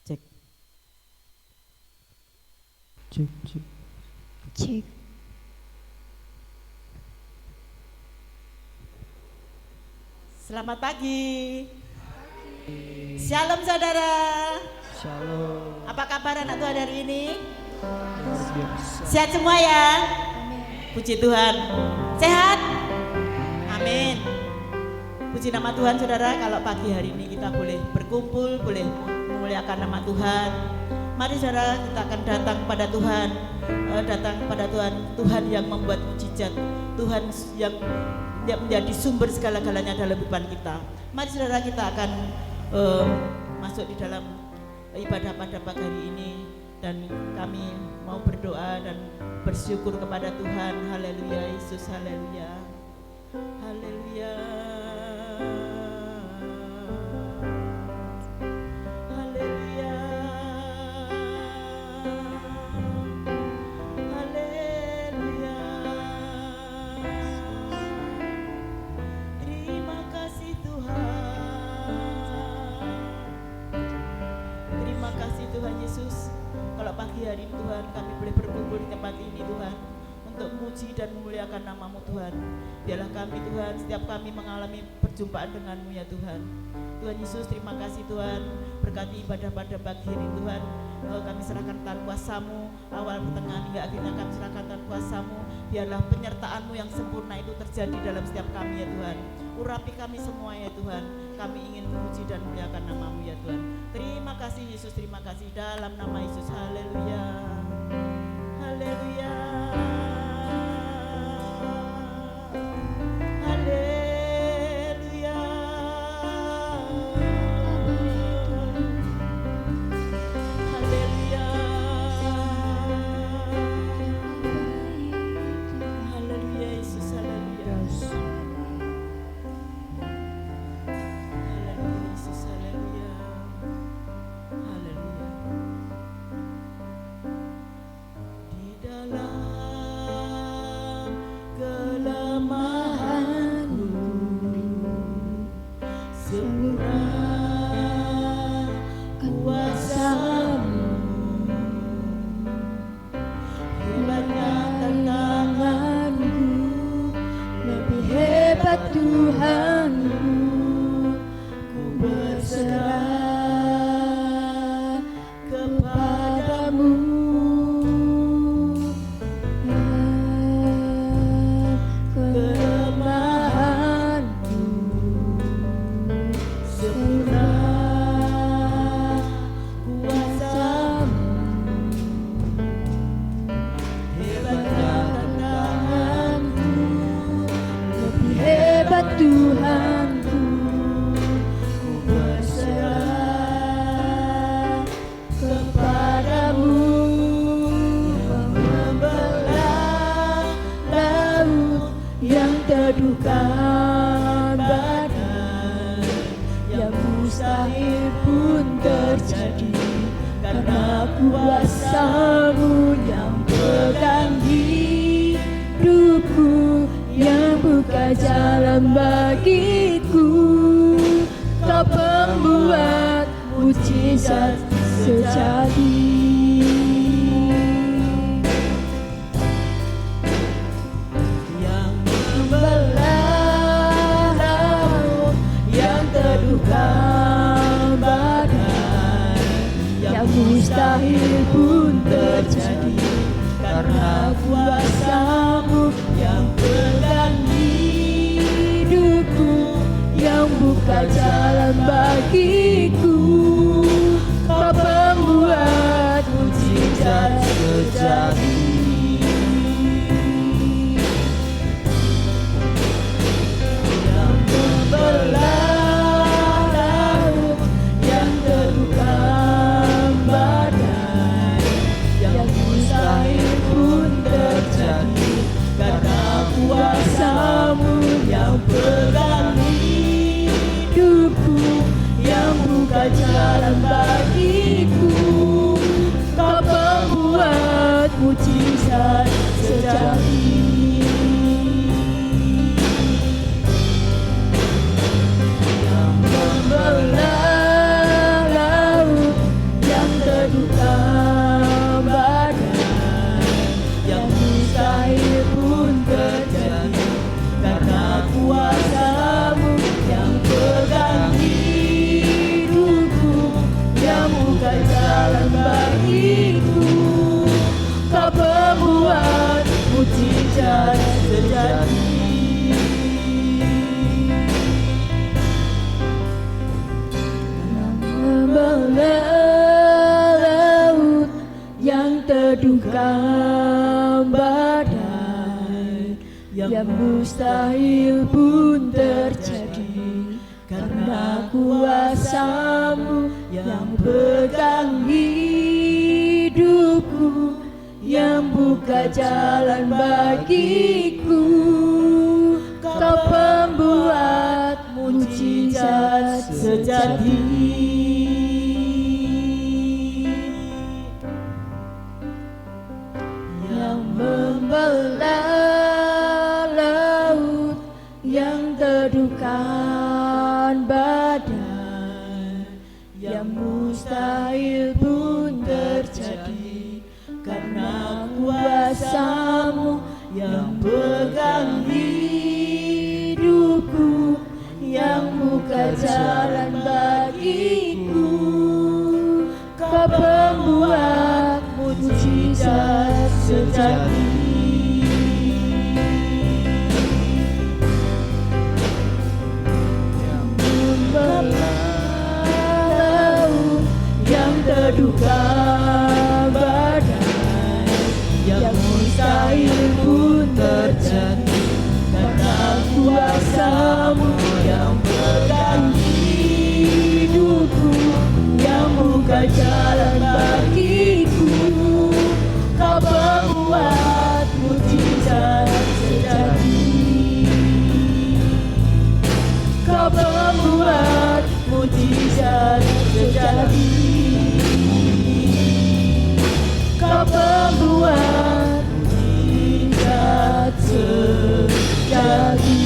Cek. Cek, cek. Cek. Selamat pagi. Shalom saudara. Shalom. Apa kabar anak Tuhan hari ini? Luar biasa. Sehat semua ya? Puji Tuhan. Sehat? Amin. Puji nama Tuhan saudara, kalau pagi hari ini kita boleh berkumpul, boleh memuliakan nama Tuhan. Mari saudara, kita akan datang pada Tuhan, Tuhan yang membuat mujizat, Tuhan yang menjadi sumber segala-galanya dalam kehidupan kita. Mari saudara, kita akan masuk di dalam ibadah pada pagi hari ini, dan kami mau berdoa dan bersyukur kepada Tuhan. Haleluya, Yesus, haleluya. Haleluya. Haleluya. Haleluya. Terima kasih Tuhan. Terima kasih Tuhan Yesus. Kalau pagi hari ini Tuhan, kami boleh berkumpul di tempat ini Tuhan, untuk memuji dan memuliakan nama-Mu Tuhan. Biarlah kami Tuhan, setiap kami mengalami perjumpaan dengan-Mu ya Tuhan. Tuhan Yesus, terima kasih Tuhan, berkati ibadah pada pagi ini Tuhan. Kami serahkan tangan kuasa-Mu, awal pertengahan hingga akhirnya kami serahkan tangan kuasa-Mu. Biarlah penyertaan-Mu yang sempurna itu terjadi dalam setiap kami ya Tuhan. Urapi kami semua ya Tuhan. Kami ingin memuji dan memuliakan nama-Mu ya Tuhan. Terima kasih Yesus, terima kasih dalam nama Yesus. Haleluya. Haleluya. Haleluya. Haleluya. Haleluya Yesus, haleluya. Haleluya Yesus, haleluya. Haleluya. Di dalam kelemahanku sempurna kuasa-Mu, hebatnya tantanganku, Lebih hebat Tuhanku, ku berserah kepadamu. kelemahanku Sempurna kuasa-Mu, hebatnya tantanganku, lebih hebat Tuhanku, ku berserah kepadamu. membelah laut yang teduhkan badan, yang mustahil pun terjadi karena kuasa-Mu yang pegang hidupku, yang buka jalan bagiku. Kau pembuat mujizat sejati. Yang membelah laut, yang teduhkan badan, Yang mustahil pun terjadi karena kuasa-Mu yang pegang hidupku, yang buka jalan bagiku. Kau pembuat mujizat sejati. yang membelah laut, yang teduhkan badan, yang mustahil pun terjadi karena kuasa-Mu yang pegang hidupku, yang buka jalan bagiku. teduhkan badai, yang mustahil pun terjadi, karena kuasa-Mu yang pegang hidupku, yang buka jalan bagiku. Kau pembuat mujizat sejati, yang membelah laut, yang teduhkan badai, yang mustahil pun terjadi, karena kuasa-Mu yang pegang hidupku, yang buka jalan bagiku. Kau pembuat mujizat sejati, yang membelah laut, yang teduhkan badai, yang mustahil pun terjadi, karena kuasa-Mu yang pegang hidupku, yang buka jalan bagiku. Kau pembuat mujizat sejati, Kau pembuat mujizat sejati, Kau pembuat mujizat sejati.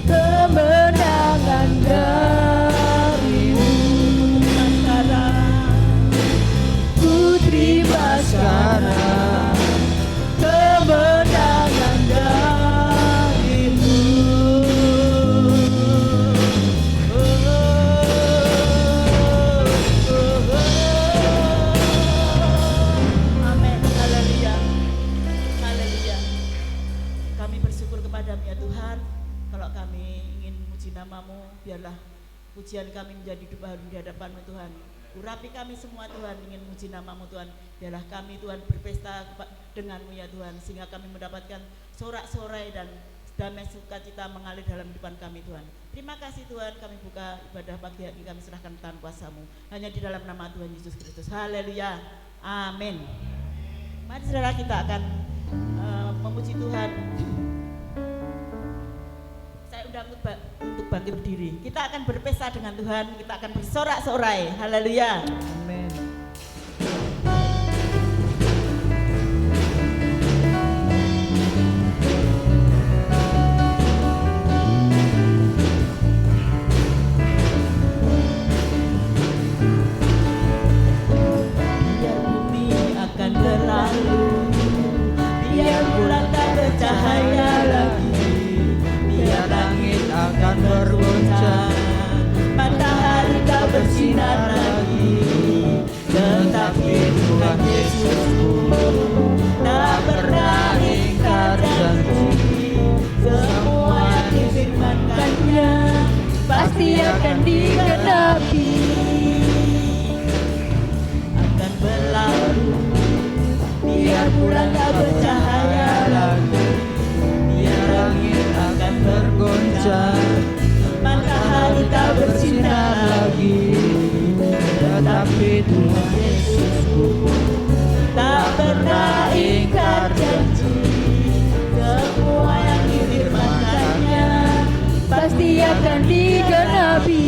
Kemenangan kepadamu ya Tuhan. Kalau kami ingin memuji nama-Mu, biarlah pujian kami menjadi dupa harum di hadapan-Mu Tuhan. Urapi kami semua Tuhan, ingin memuji nama-Mu Tuhan. Biarlah kami Tuhan berpesta dengan-Mu ya Tuhan, sehingga kami mendapatkan sorak-sorai dan damai sukacita mengalir dalam kehidupan kami Tuhan. Terima kasih Tuhan, kami buka ibadah pagi hari ini, kami serahkan tangan kuasa-Mu. Hanya di dalam nama Tuhan Yesus Kristus. Haleluya. Amin. Mari saudara, kita akan memuji Tuhan. Saya undang untuk bangkit berdiri. Kita akan berpesta dengan Tuhan, kita akan bersorak-sorai. Haleluya. Amin. Biar bumi akan berlalu, biar bulan tak bercahaya lagi, biar langit akan bergoncang, matahari tak bersinar lagi, tetapi Tuhan Yesusku tak pernah ingkar janji. Semua yang difirmankannya pasti akan digenapi. Akan berlalu, biar bulan tak bercahaya lagi, biar langit akan bergoncang, matahari tak bersinar lagi, tetapi Tuhan Yesusku tak pernah ingkar janji. Semua yang difirmankannya pasti akan digenapi.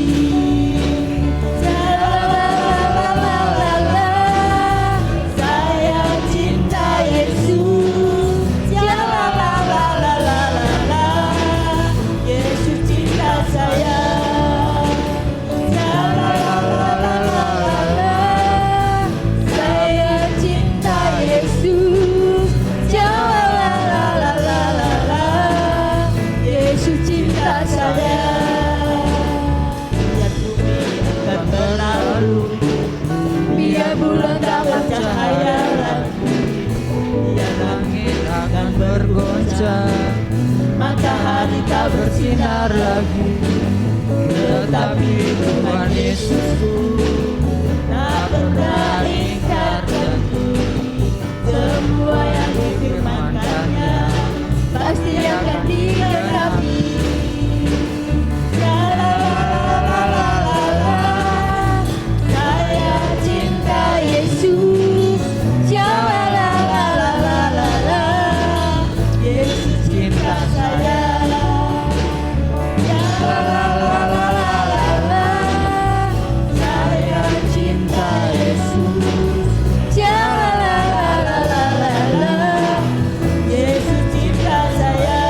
Saya cinta Yesus. Yesus cinta saya. Saya cinta Yesus. Yesus cinta saya. Biar bumi akan berlalu, biar bulan tak bercahaya lagi, biar langit akan bergoncang, matahari tak bersinar lagi, tetapi Tuhan Yesusku tak pernah ingkar janji. Semua yang difirmankannya pasti akan digenapi. Saya cinta Yesus. Yesus cinta saya. Saya cinta Yesus. Yesus cinta saya.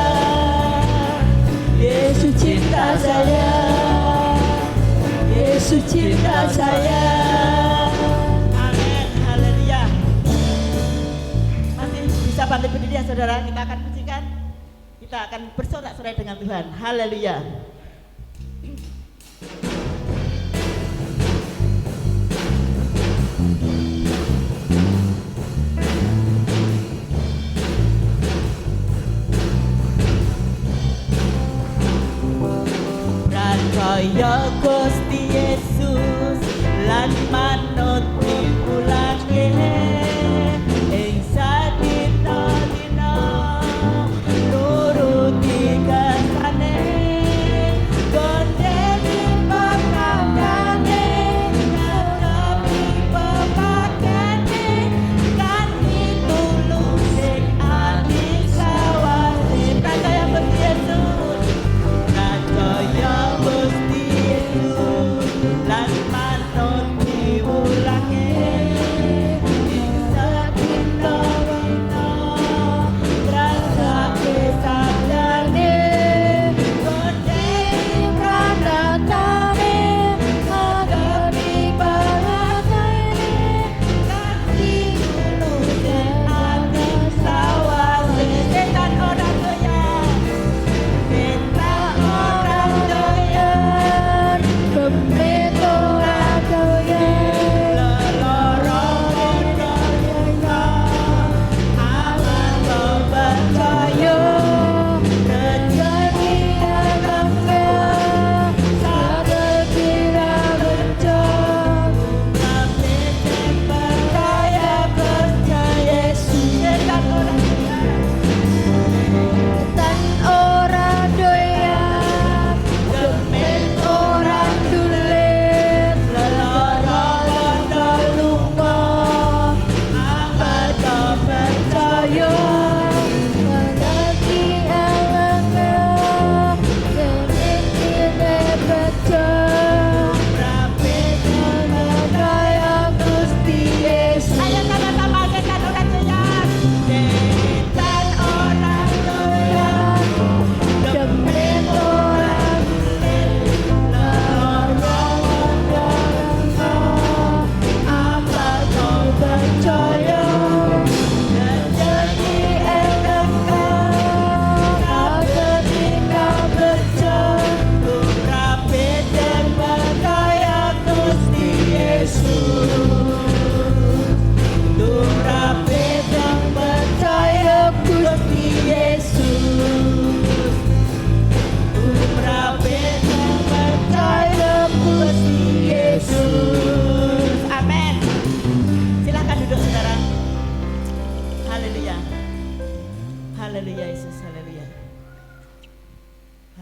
Yesus cinta saya. Yesus cinta saya. Amin. Haleluya. Masih bisa bangkit berdiri ya saudara, kita akan pujikan. Kita akan bersorak-sorai dengan Tuhan. Haleluya. Percaya Gusti Yesus lan manut piwulane ing sadina-dina nuruti kersane gondeli pangandane ngadepi pepakane kan ditulung sing ati sawase. Percaya Gusti Yesus. Percaya Gusti Yesus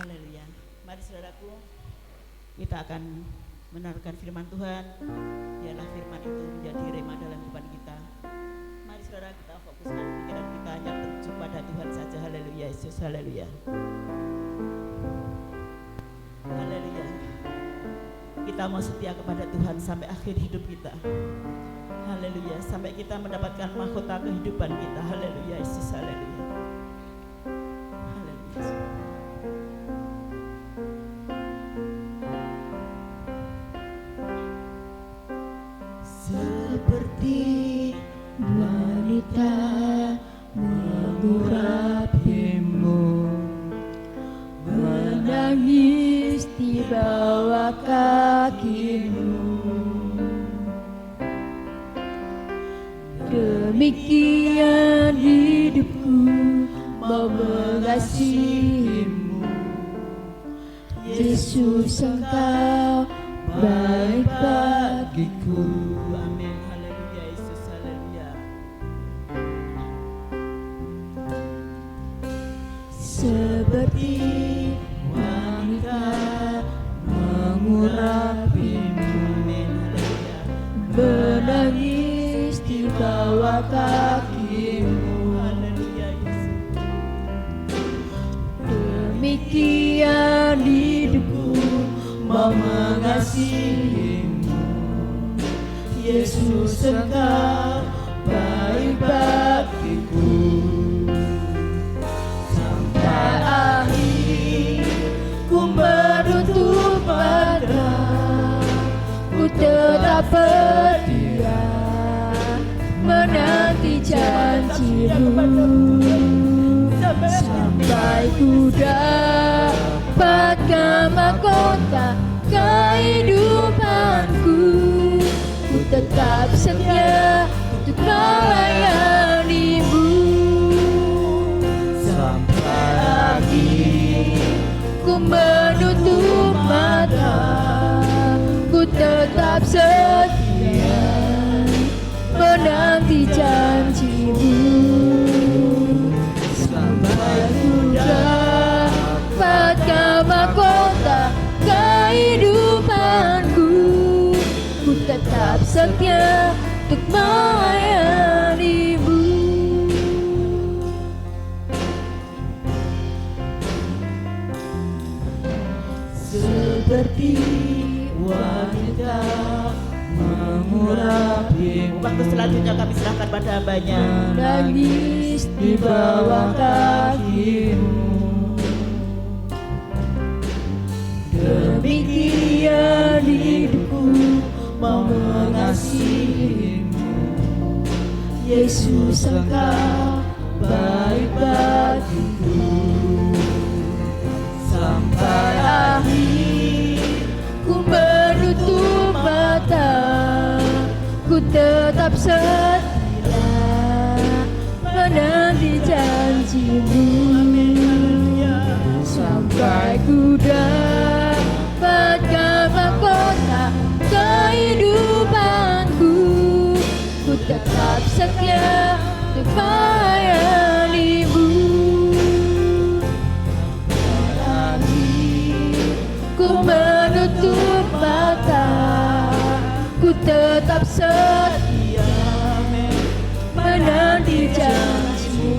Haleluya. Mari saudaraku, kita akan mendengarkan firman Tuhan. Biarlah firman itu menjadi rema dalam kehidupan kita. Mari saudara, kita fokuskan pikiran kita hanya tertuju pada Tuhan saja. Haleluya Yesus, haleluya. Haleluya. Kita mau setia kepada Tuhan sampai akhir hidup kita. Haleluya, sampai kita mendapatkan mahkota kehidupan kita. Haleluya Yesus, haleluya. Haleluya. Seperti wanita mengurapimu, menangis di bawah kakimu. Demikian hidupku mau mengasihimu, Yesus Engkau baik bagiku. Amin, haleluya Yesus, haleluya. Seperti wanita mengurapimu, Amin, haleluya. menangis di bawah kakimu. Haleluya Yesus. Demikian hidupku mau mengasihimu, Yesus Engkau baik bagiku. Sampai akhir ku menutup mata, ku tetap setia menanti janjimu. Sampai ku dapatkan mahkota kehidupanku, ku tetap setia untuk melayanimu. Sampai akhir ku menutup mata, ku tetap setia menanti janjimu. Sampai ku dapatkan mahkota kehidupanku, ku tetap setia untuk melayanimu. Seperti wanita mengurapimu, Waktu selanjutnya kami serahkan pada hambanya. menangis di bawah kakimu. Demikian hidupku mau mengasihimu, Yesus Engkau baik bagiku. Sampai akhir ku menutup mata, ku tetap setia menanti janjimu. Sampai ku dapatkan mahkota kehidupanku, ku tetap setia untuk melayanimu. Ku menutup mata, ku tetap setia menanti janjimu.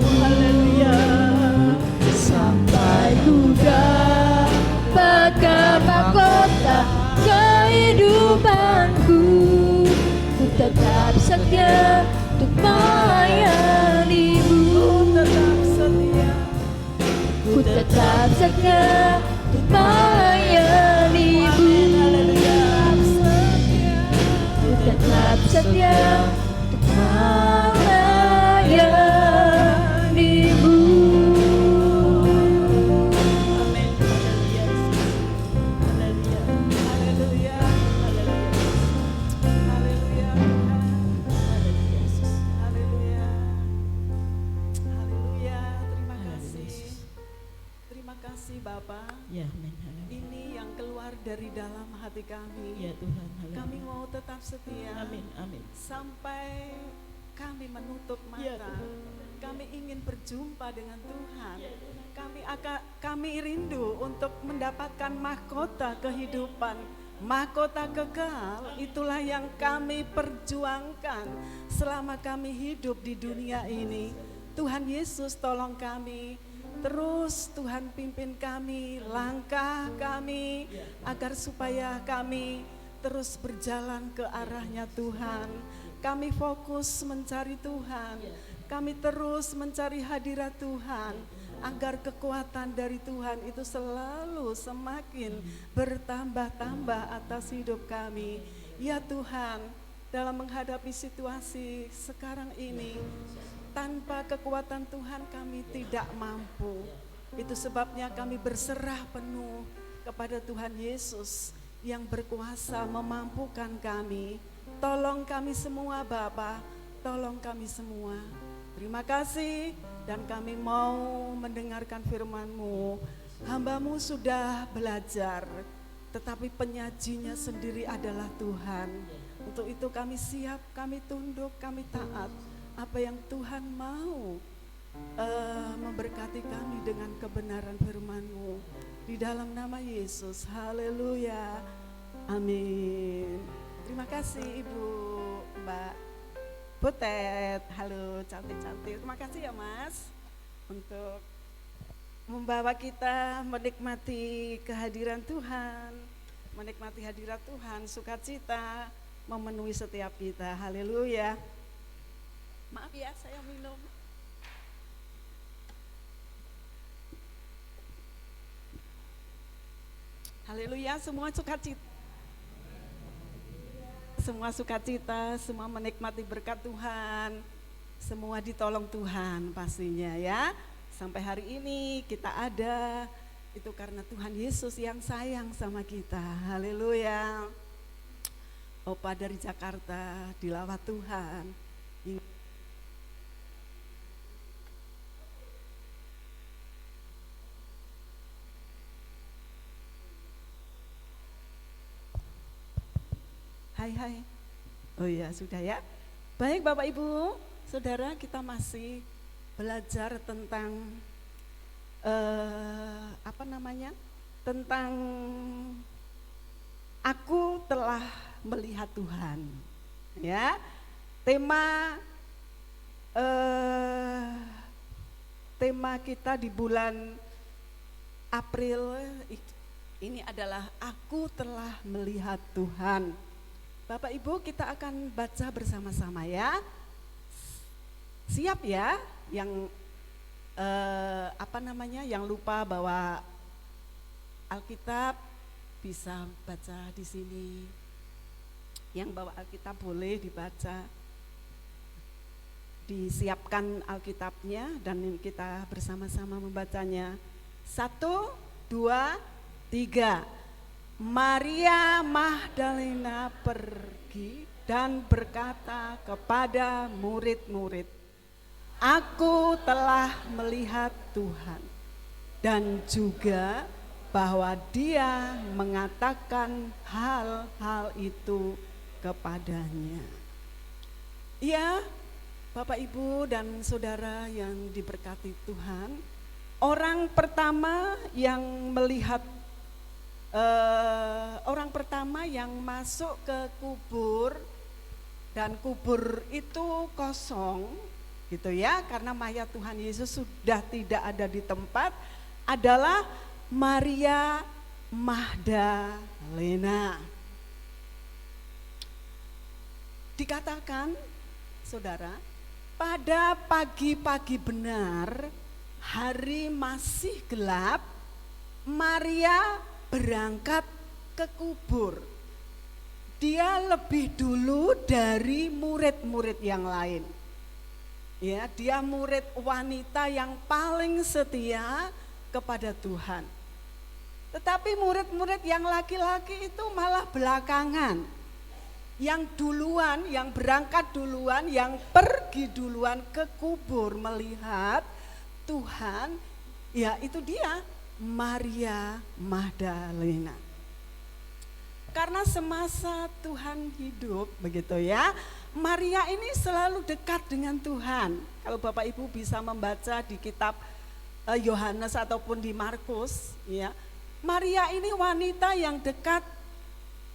Sampai ku dapatkan mahkota kehidupanku, ku tetap setia untuk melayanimu. Ku tetap setia untuk melayanimu. Ku tetap setia untuk melayanimu. Amin, haleluya Yesus. Haleluya, haleluya, haleluya. Haleluya Yesus. Haleluya. Haleluya. Terima Haleluya, kasih. Yesus. Terima kasih Bapak. Ya, amin, haleluya. Ini yang keluar dari dalam hati kami. Ya Tuhan, haleluya. Kami mau tetap setia Amin, amin. sampai kami menutup Ya mata. Tuhan. Kami ingin berjumpa dengan Tuhan. Ya Tuhan. kami rindu untuk mendapatkan mahkota kehidupan, mahkota kekal. Itulah yang kami perjuangkan selama kami hidup di dunia ini. Tuhan Yesus tolong kami, terus Tuhan pimpin kami, langkah kami, agar supaya kami terus berjalan ke arahnya Tuhan. Kami fokus mencari Tuhan, kami terus mencari hadirat Tuhan, agar kekuatan dari Tuhan itu selalu semakin bertambah-tambah atas hidup kami. Ya Tuhan, dalam menghadapi situasi sekarang ini, tanpa kekuatan Tuhan kami tidak mampu. Itu sebabnya kami berserah penuh kepada Tuhan Yesus yang berkuasa memampukan kami. Tolong kami semua Bapa, tolong kami semua. Terima kasih, dan kami mau mendengarkan firman-Mu. Hamba-Mu sudah belajar, tetapi penyajinya sendiri adalah Tuhan. Untuk itu kami siap, kami tunduk, kami taat. Apa yang Tuhan mau memberkati kami dengan kebenaran firman-Mu. Di dalam nama Yesus, haleluya, amin. Terima kasih Ibu, Mbak Butet, halo cantik-cantik. Terima kasih ya Mas, untuk membawa kita menikmati kehadiran Tuhan, menikmati hadirat Tuhan, sukacita memenuhi setiap kita, haleluya. Maaf ya, saya minum. Haleluya, semua sukacita, semua menikmati berkat Tuhan, semua ditolong Tuhan pastinya ya. Sampai hari ini kita ada, itu karena Tuhan Yesus yang sayang sama kita, haleluya. Opa dari Jakarta, dilawat Tuhan. Hai. Oh iya, sudah ya. Baik Bapak Ibu, Saudara, kita masih belajar tentang tentang aku telah melihat Tuhan. Ya. Tema kita di bulan April ini adalah aku telah melihat Tuhan. Bapak Ibu, kita akan baca bersama-sama ya. Siap ya, yang yang lupa bawa Alkitab bisa baca di sini. Yang bawa Alkitab boleh dibaca. Disiapkan Alkitabnya dan kita bersama-sama membacanya. 1, 2, 3. Maria Magdalena pergi dan berkata kepada murid-murid, aku telah melihat Tuhan, dan juga bahwa Dia mengatakan hal-hal itu kepadanya. Ya, Bapak Ibu dan Saudara yang diberkati Tuhan, orang pertama yang melihat orang pertama yang masuk ke kubur, dan kubur itu kosong gitu ya, karena mayat Tuhan Yesus sudah tidak ada di tempat, adalah Maria Magdalena. Dikatakan Saudara, pada pagi-pagi benar, hari masih gelap, Maria berangkat ke kubur. Dia lebih dulu dari murid-murid yang lain. Ya, dia murid wanita yang paling setia kepada Tuhan. Tetapi murid-murid yang laki-laki itu malah belakangan. Yang duluan, yang berangkat duluan, yang pergi duluan ke kubur melihat Tuhan, ya itu dia, Maria Magdalena. Karena semasa Tuhan hidup begitu ya, Maria ini selalu dekat dengan Tuhan. Kalau Bapak Ibu bisa membaca di kitab Yohanes ataupun di Markus, ya. Maria ini wanita yang dekat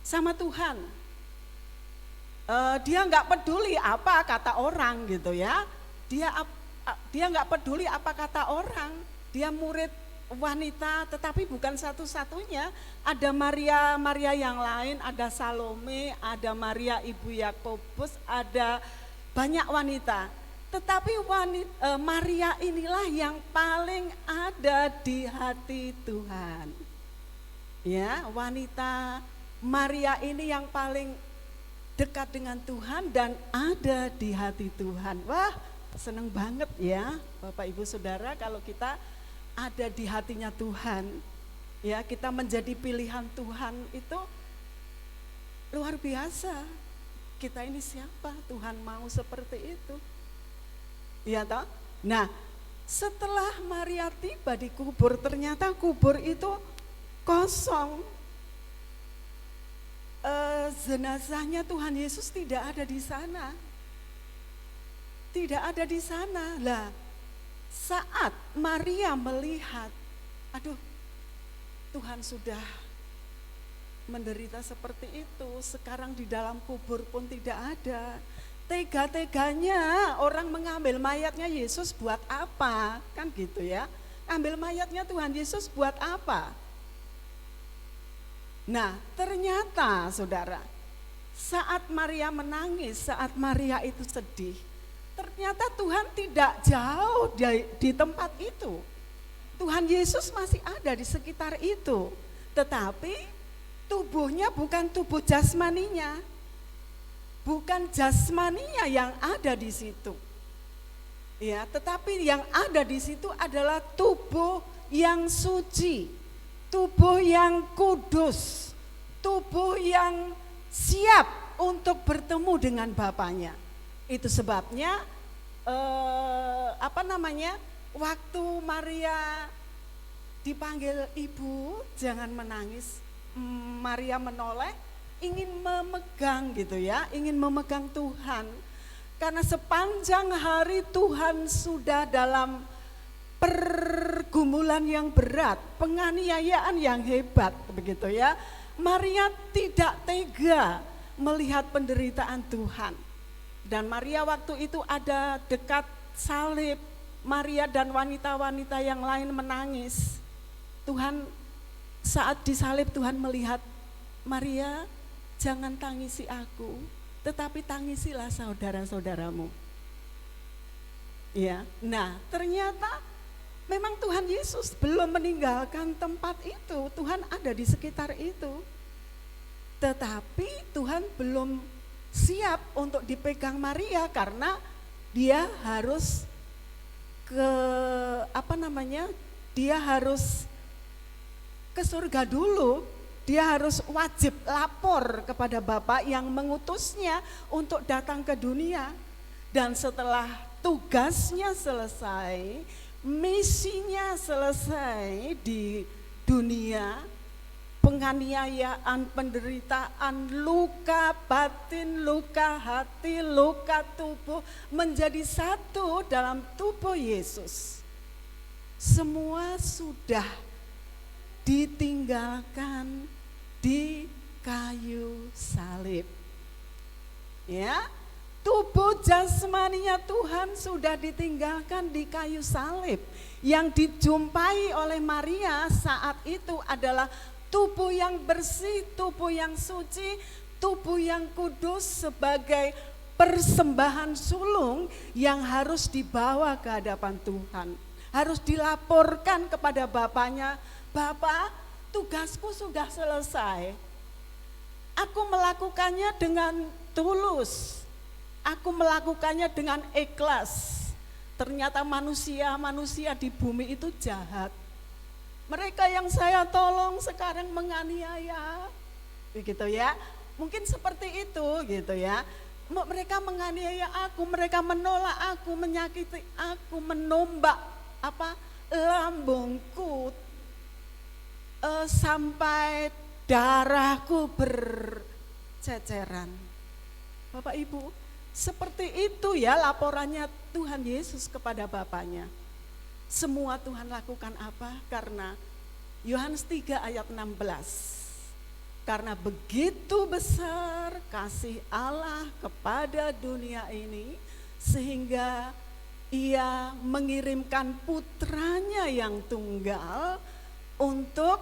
sama Tuhan. Dia nggak peduli apa kata orang gitu ya. Dia nggak peduli apa kata orang. Dia murid wanita, tetapi bukan satu-satunya. Ada Maria yang lain, ada Salome, ada Maria ibu Yakobus, ada banyak wanita. Tetapi Maria inilah yang paling ada di hati Tuhan. Ya, wanita Maria ini yang paling dekat dengan Tuhan dan ada di hati Tuhan. Wah, seneng banget ya Bapak Ibu Saudara kalau kita ada di hatinya Tuhan. Ya, kita menjadi pilihan Tuhan itu luar biasa. Kita ini siapa? Tuhan mau seperti itu. Ya toh? Nah, setelah Maria tiba di kubur, ternyata kubur itu kosong. Jenazahnya Tuhan Yesus tidak ada di sana. Tidak ada di sana. Lah, saat Maria melihat, aduh, Tuhan sudah menderita seperti itu, sekarang di dalam kubur pun tidak ada. Tega-teganya orang mengambil mayatnya Yesus buat apa? Kan gitu ya. Ambil mayatnya Tuhan Yesus buat apa? Nah, ternyata saudara, saat Maria menangis, saat Maria itu sedih, ternyata Tuhan tidak jauh di tempat itu. Tuhan Yesus masih ada di sekitar itu. Tetapi tubuhnya bukan tubuh jasmaninya. Bukan jasmaninya yang ada di situ. Ya, tetapi yang ada di situ adalah tubuh yang suci, tubuh yang kudus, tubuh yang siap untuk bertemu dengan Bapaknya. Itu sebabnya waktu Maria dipanggil ibu, jangan menangis. Maria menoleh, ingin memegang gitu ya, ingin memegang Tuhan. Karena sepanjang hari Tuhan sudah dalam pergumulan yang berat, penganiayaan yang hebat begitu ya. Maria tidak tega melihat penderitaan Tuhan. Dan Maria waktu itu ada dekat salib. Maria dan wanita-wanita yang lain menangis. Tuhan saat disalib Tuhan melihat, Maria, jangan tangisi aku, tetapi tangisilah saudara-saudaramu. Ya, nah ternyata memang Tuhan Yesus belum meninggalkan tempat itu, Tuhan ada di sekitar itu. Tetapi Tuhan belum siap untuk dipegang Maria karena dia harus dia harus ke surga dulu. Dia harus wajib lapor kepada Bapa yang mengutusnya untuk datang ke dunia. Dan setelah tugasnya selesai, misinya selesai di dunia, penganiayaan, penderitaan, luka batin, luka hati, luka tubuh menjadi satu dalam tubuh Yesus. Semua sudah ditinggalkan di kayu salib. Ya, tubuh jasmaninya Tuhan sudah ditinggalkan di kayu salib. Yang dijumpai oleh Maria saat itu adalah tubuh yang bersih, tubuh yang suci, tubuh yang kudus sebagai persembahan sulung yang harus dibawa ke hadapan Tuhan. Harus dilaporkan kepada Bapaknya, Bapak, tugasku sudah selesai. Aku melakukannya dengan tulus. Aku melakukannya dengan ikhlas. Ternyata manusia di bumi itu jahat. Mereka yang saya tolong sekarang menganiaya. Begitu ya. Mungkin seperti itu gitu ya. Mereka menganiaya aku, mereka menolak aku, menyakiti aku, menombak lambungku sampai darahku berceceran. Bapak Ibu, seperti itu ya laporannya Tuhan Yesus kepada Bapaknya. Semua Tuhan lakukan apa? Karena Yohanes 3 ayat 16. Karena begitu besar kasih Allah kepada dunia ini, sehingga Ia mengirimkan putranya yang tunggal untuk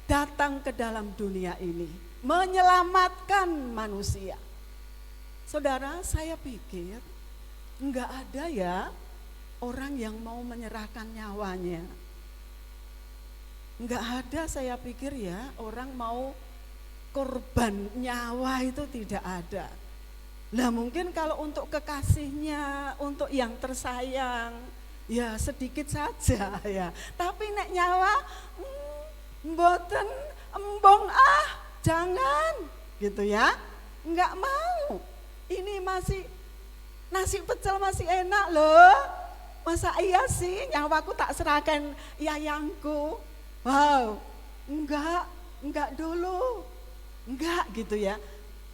datang ke dalam dunia ini, menyelamatkan manusia. Saudara, saya pikir enggak ada ya orang yang mau menyerahkan nyawanya. Enggak ada, saya pikir ya, orang mau korban nyawa itu tidak ada. Nah mungkin kalau untuk kekasihnya, untuk yang tersayang, ya sedikit saja ya. Tapi nek nyawa, mboten embong jangan gitu ya. Enggak mau. Ini masih nasi pecel masih enak loh. Masa iya sih nyawaku tak serahkan yayangku. Wow, enggak dulu. Enggak gitu ya.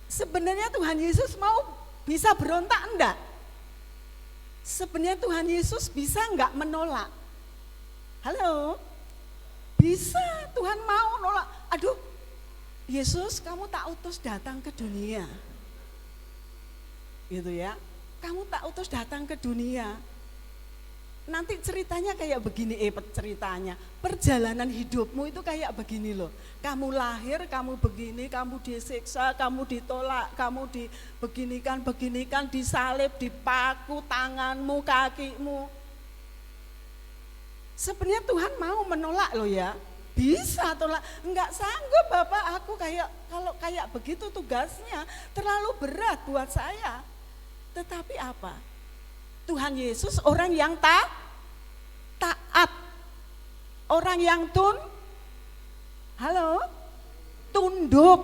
Sebenarnya Tuhan Yesus mau bisa berontak enggak? Sebenarnya Tuhan Yesus bisa enggak menolak? Halo? Bisa, Tuhan mau nolak. Aduh, Yesus kamu tak utus datang ke dunia. Gitu ya. Kamu tak utus datang ke dunia. Nanti ceritanya kayak begini, ceritanya. Perjalanan hidupmu itu kayak begini loh. Kamu lahir, kamu begini, kamu disiksa, kamu ditolak, kamu beginikan, disalib, dipaku tanganmu, kakimu. Sebenarnya Tuhan mau menolak loh ya. Bisa tolak, enggak sanggup Bapak, aku kalau kayak begitu tugasnya terlalu berat buat saya. Tetapi apa? Tuhan Yesus orang yang taat, orang yang tunduk.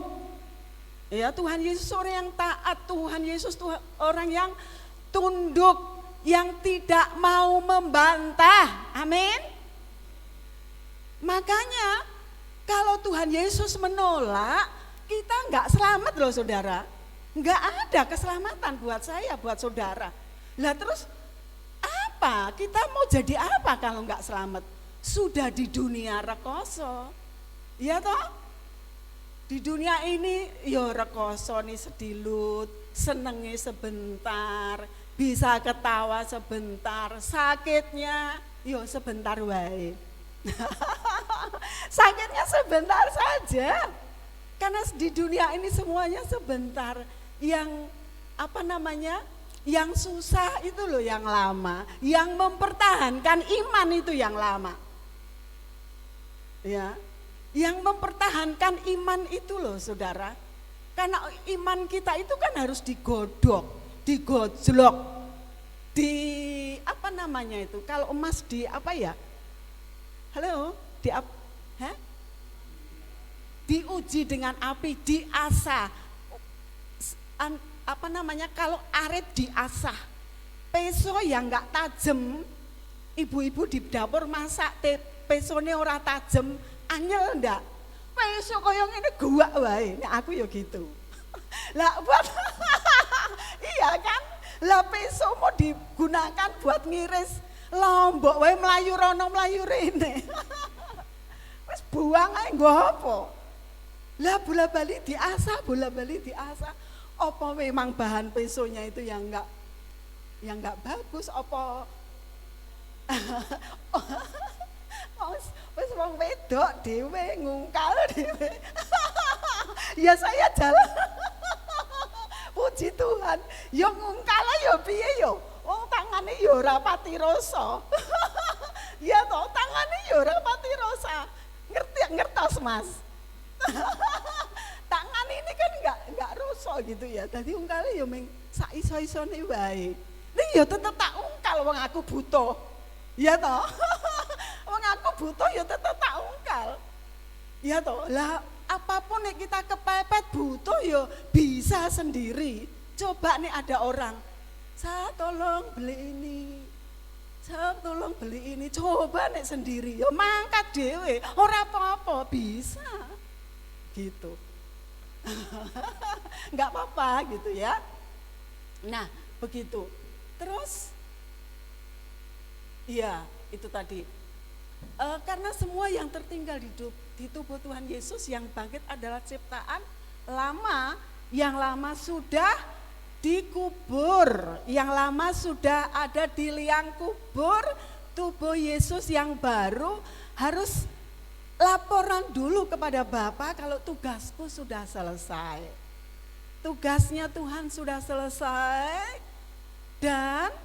Ya, Tuhan Yesus orang yang taat, Tuhan Yesus orang yang tunduk, yang tidak mau membantah. Amin. Makanya kalau Tuhan Yesus menolak, kita enggak selamat loh saudara. Enggak ada keselamatan buat saya, buat saudara. Lah terus apa? Kita mau jadi apa kalau enggak selamat? Sudah di dunia rekoso. Iya toh? Di dunia ini ya rekoso nih sedilut, senengnya sebentar, bisa ketawa sebentar, sakitnya ya sebentar wae. Sakitnya sebentar saja. Karena di dunia ini semuanya sebentar. Yang yang susah itu loh yang lama, yang mempertahankan iman itu yang lama. Ya, yang mempertahankan iman itu loh saudara. Karena iman kita itu kan harus digojlok, kalau emas diuji dengan api, diasah. Kalau arit diasah, peso yang enggak tajam, ibu-ibu di dapur masak pesone ora tajam, anyel ndak? Peso koyo ngene guak wae. Nek aku ya gitu. Lah buat iya kan? Lah peso mau digunakan buat ngiris lombok wae, mlayu rono mlayu rene. Wis buang ae nggo apa? Lah bola-bali diasah. Apa memang bahan pesonya itu yang enggak bagus apa? Wis wong wedok dhewe ngungkal dhewe. Ya saya jalan. Puji Tuhan. Ya ngungkal ya piye ya? Wong tangane ya ora pati rasa. Ya toh, tangane ya ora pati rasa. Ngertos Mas. Tangan ini kan enggak rasa gitu ya. Dadi ungkale ya meng sak iso-isone wae. Ning ya tetep tak ungkal wong aku butuh. Ya toh. Wong aku butuh ya tetep tak ungkal. Ya toh. Lah apapun nek kita kepepet butuh ya bisa sendiri. Coba nih ada orang, "Saya tolong beli ini. Saya tolong beli ini." Coba nek sendiri ya mangkat dhewe, ora apa-apa, bisa. Gitu. Enggak apa-apa gitu ya. Nah, begitu. Terus ya itu tadi. Karena semua yang tertinggal di tubuh Tuhan Yesus yang bangkit adalah ciptaan lama, yang lama sudah dikubur, yang lama sudah ada di liang kubur. Tubuh Yesus yang baru harus laporan dulu kepada Bapa kalau tugasku sudah selesai. Tugasnya Tuhan sudah selesai dan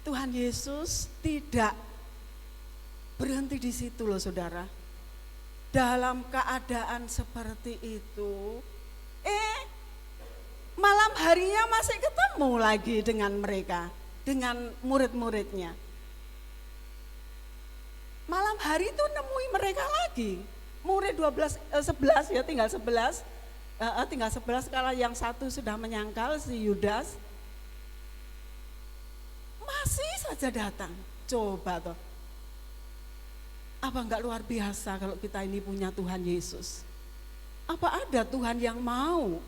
Tuhan Yesus tidak berhenti di situ loh saudara. Dalam keadaan seperti itu, malam harinya masih ketemu lagi dengan mereka, dengan murid-muridnya. Malam hari itu nemui mereka lagi. Murid 11 ya, tinggal 11 karena yang satu sudah menyangkal si Yudas. Masih saja datang. Coba toh. Apa enggak luar biasa kalau kita ini punya Tuhan Yesus? Apa ada Tuhan yang mau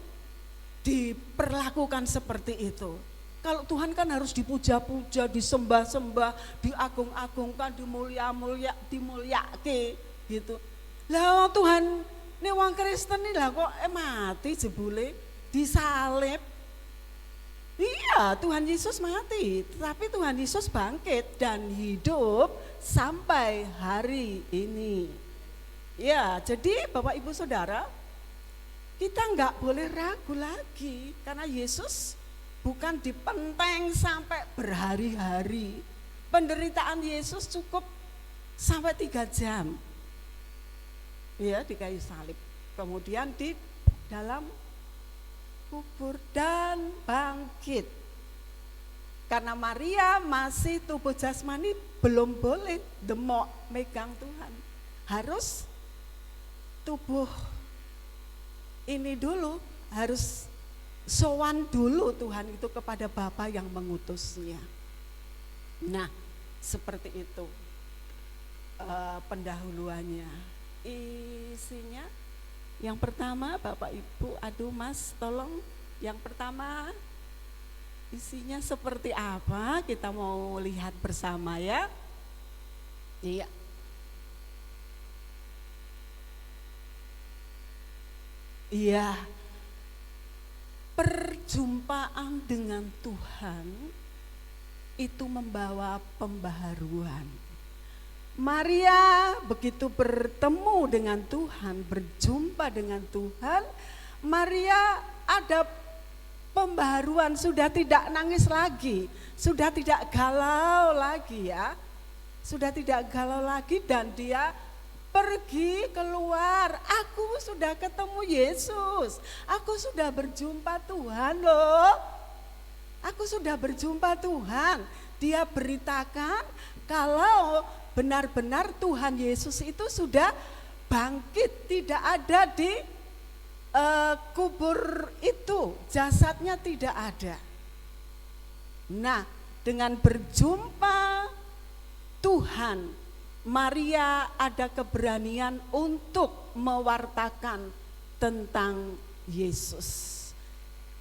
diperlakukan seperti itu? Kalau Tuhan kan harus dipuja-puja, disembah-sembah, diagung-agungkan, dimulyake gitu. Lah Tuhan, ini wong Kristen ini lah kok mati jebule, disalib. Iya, Tuhan Yesus mati, tapi Tuhan Yesus bangkit dan hidup sampai hari ini. Ya, jadi Bapak Ibu Saudara, kita enggak boleh ragu lagi karena Yesus bukan dipenteng sampai berhari-hari. Penderitaan Yesus cukup sampai 3 jam. Ya, di kayu salib. Kemudian di dalam kubur dan bangkit. Karena Maria masih tubuh jasmani belum boleh demok megang Tuhan. Harus tubuh ini dulu, harus sowan dulu Tuhan itu kepada Bapa yang mengutusnya. Nah, seperti itu pendahuluannya. Isinya yang pertama, Bapak Ibu, aduh Mas tolong yang pertama isinya seperti apa, kita mau lihat bersama ya. Iya. Iya. Perjumpaan dengan Tuhan itu membawa pembaharuan. Maria begitu bertemu dengan Tuhan, berjumpa dengan Tuhan, Maria ada pembaharuan, sudah tidak nangis lagi, sudah tidak galau lagi ya. Sudah tidak galau lagi dan dia pergi keluar. Aku sudah ketemu Yesus. Aku sudah berjumpa Tuhan loh. Aku sudah berjumpa Tuhan. Dia beritakan kalau benar-benar Tuhan Yesus itu sudah bangkit. Tidak ada di kubur itu. Jasadnya tidak ada. Nah, dengan berjumpa Tuhan, Maria ada keberanian untuk mewartakan tentang Yesus,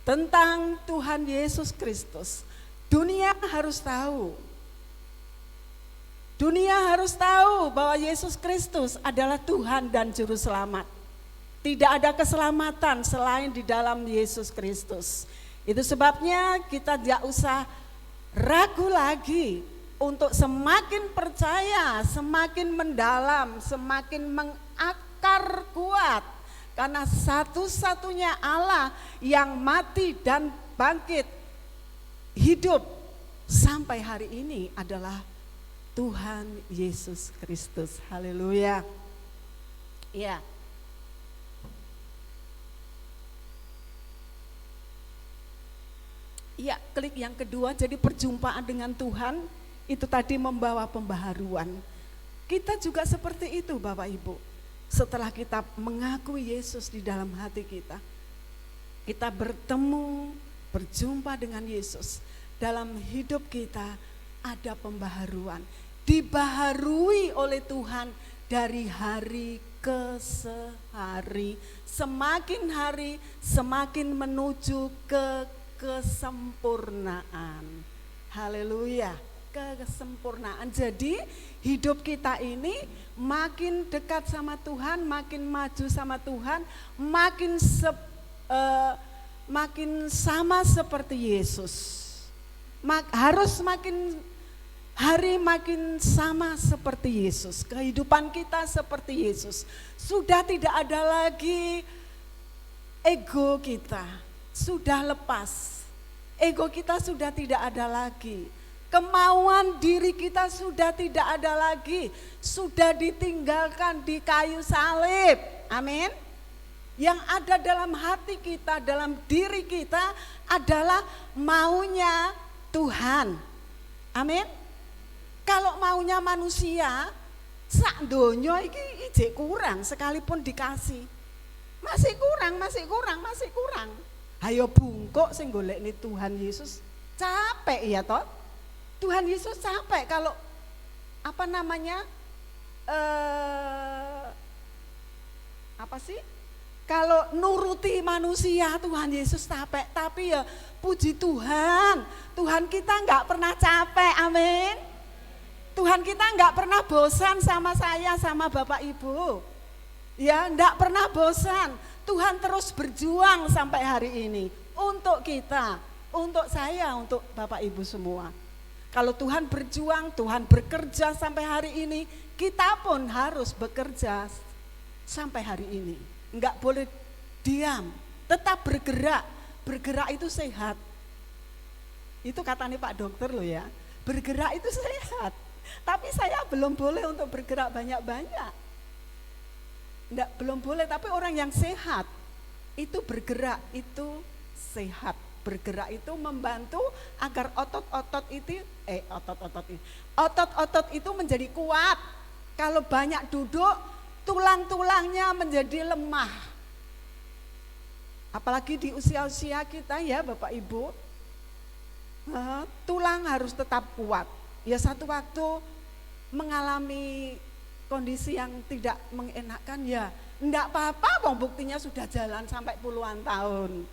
tentang Tuhan Yesus Kristus. Dunia harus tahu. Dunia harus tahu bahwa Yesus Kristus adalah Tuhan dan Juru Selamat. Tidak ada keselamatan selain di dalam Yesus Kristus. Itu sebabnya kita tidak usah ragu lagi untuk semakin percaya, semakin mendalam, semakin mengakar kuat. Karena satu-satunya Allah yang mati dan bangkit hidup sampai hari ini adalah Tuhan Yesus Kristus. Haleluya. Ya. Ya, klik yang kedua, jadi perjumpaan dengan Tuhan itu tadi membawa pembaharuan. Kita juga seperti itu Bapak Ibu. Setelah kita mengakui Yesus di dalam hati kita, kita bertemu, berjumpa dengan Yesus. Dalam hidup kita ada pembaharuan. Dibaharui oleh Tuhan dari hari ke hari. Semakin hari semakin menuju ke kesempurnaan. Haleluya. kesempurnaan. Jadi hidup kita ini makin dekat sama Tuhan, makin maju sama Tuhan, makin sama seperti Yesus. Harus makin hari makin sama seperti Yesus. Kehidupan kita seperti Yesus. Sudah tidak ada lagi ego kita, sudah lepas. Ego kita sudah tidak ada lagi. Kemauan diri kita sudah tidak ada lagi, sudah ditinggalkan di kayu salib. Amin. Yang ada dalam hati kita, dalam diri kita adalah maunya Tuhan. Amin. Kalau maunya manusia, sak donya iki ijek kurang, sekalipun dikasih. Masih kurang. Hayo bungkuk sing golekne Tuhan Yesus. Capek ya toh? Tuhan Yesus capek kalau kalau nuruti manusia. Tuhan Yesus capek, tapi ya puji Tuhan, Tuhan kita enggak pernah capek. Amin. Tuhan kita enggak pernah bosan sama saya, sama Bapak Ibu. Ya, enggak pernah bosan. Tuhan terus berjuang sampai hari ini untuk kita, untuk saya, untuk Bapak Ibu semua. Kalau Tuhan berjuang, Tuhan bekerja sampai hari ini, kita pun harus bekerja sampai hari ini. Enggak boleh diam, tetap bergerak. Bergerak itu sehat. Itu katanya Pak Dokter loh ya. Bergerak itu sehat. Tapi saya belum boleh untuk bergerak banyak-banyak. Enggak, belum boleh, tapi orang yang sehat itu bergerak itu sehat. Bergerak itu membantu agar otot-otot itu menjadi kuat. Kalau banyak duduk, tulang-tulangnya menjadi lemah. Apalagi di usia-usia kita ya Bapak Ibu, tulang harus tetap kuat. Ya satu waktu mengalami kondisi yang tidak mengenakan, ya enggak apa-apa, buktinya sudah jalan sampai puluhan tahun.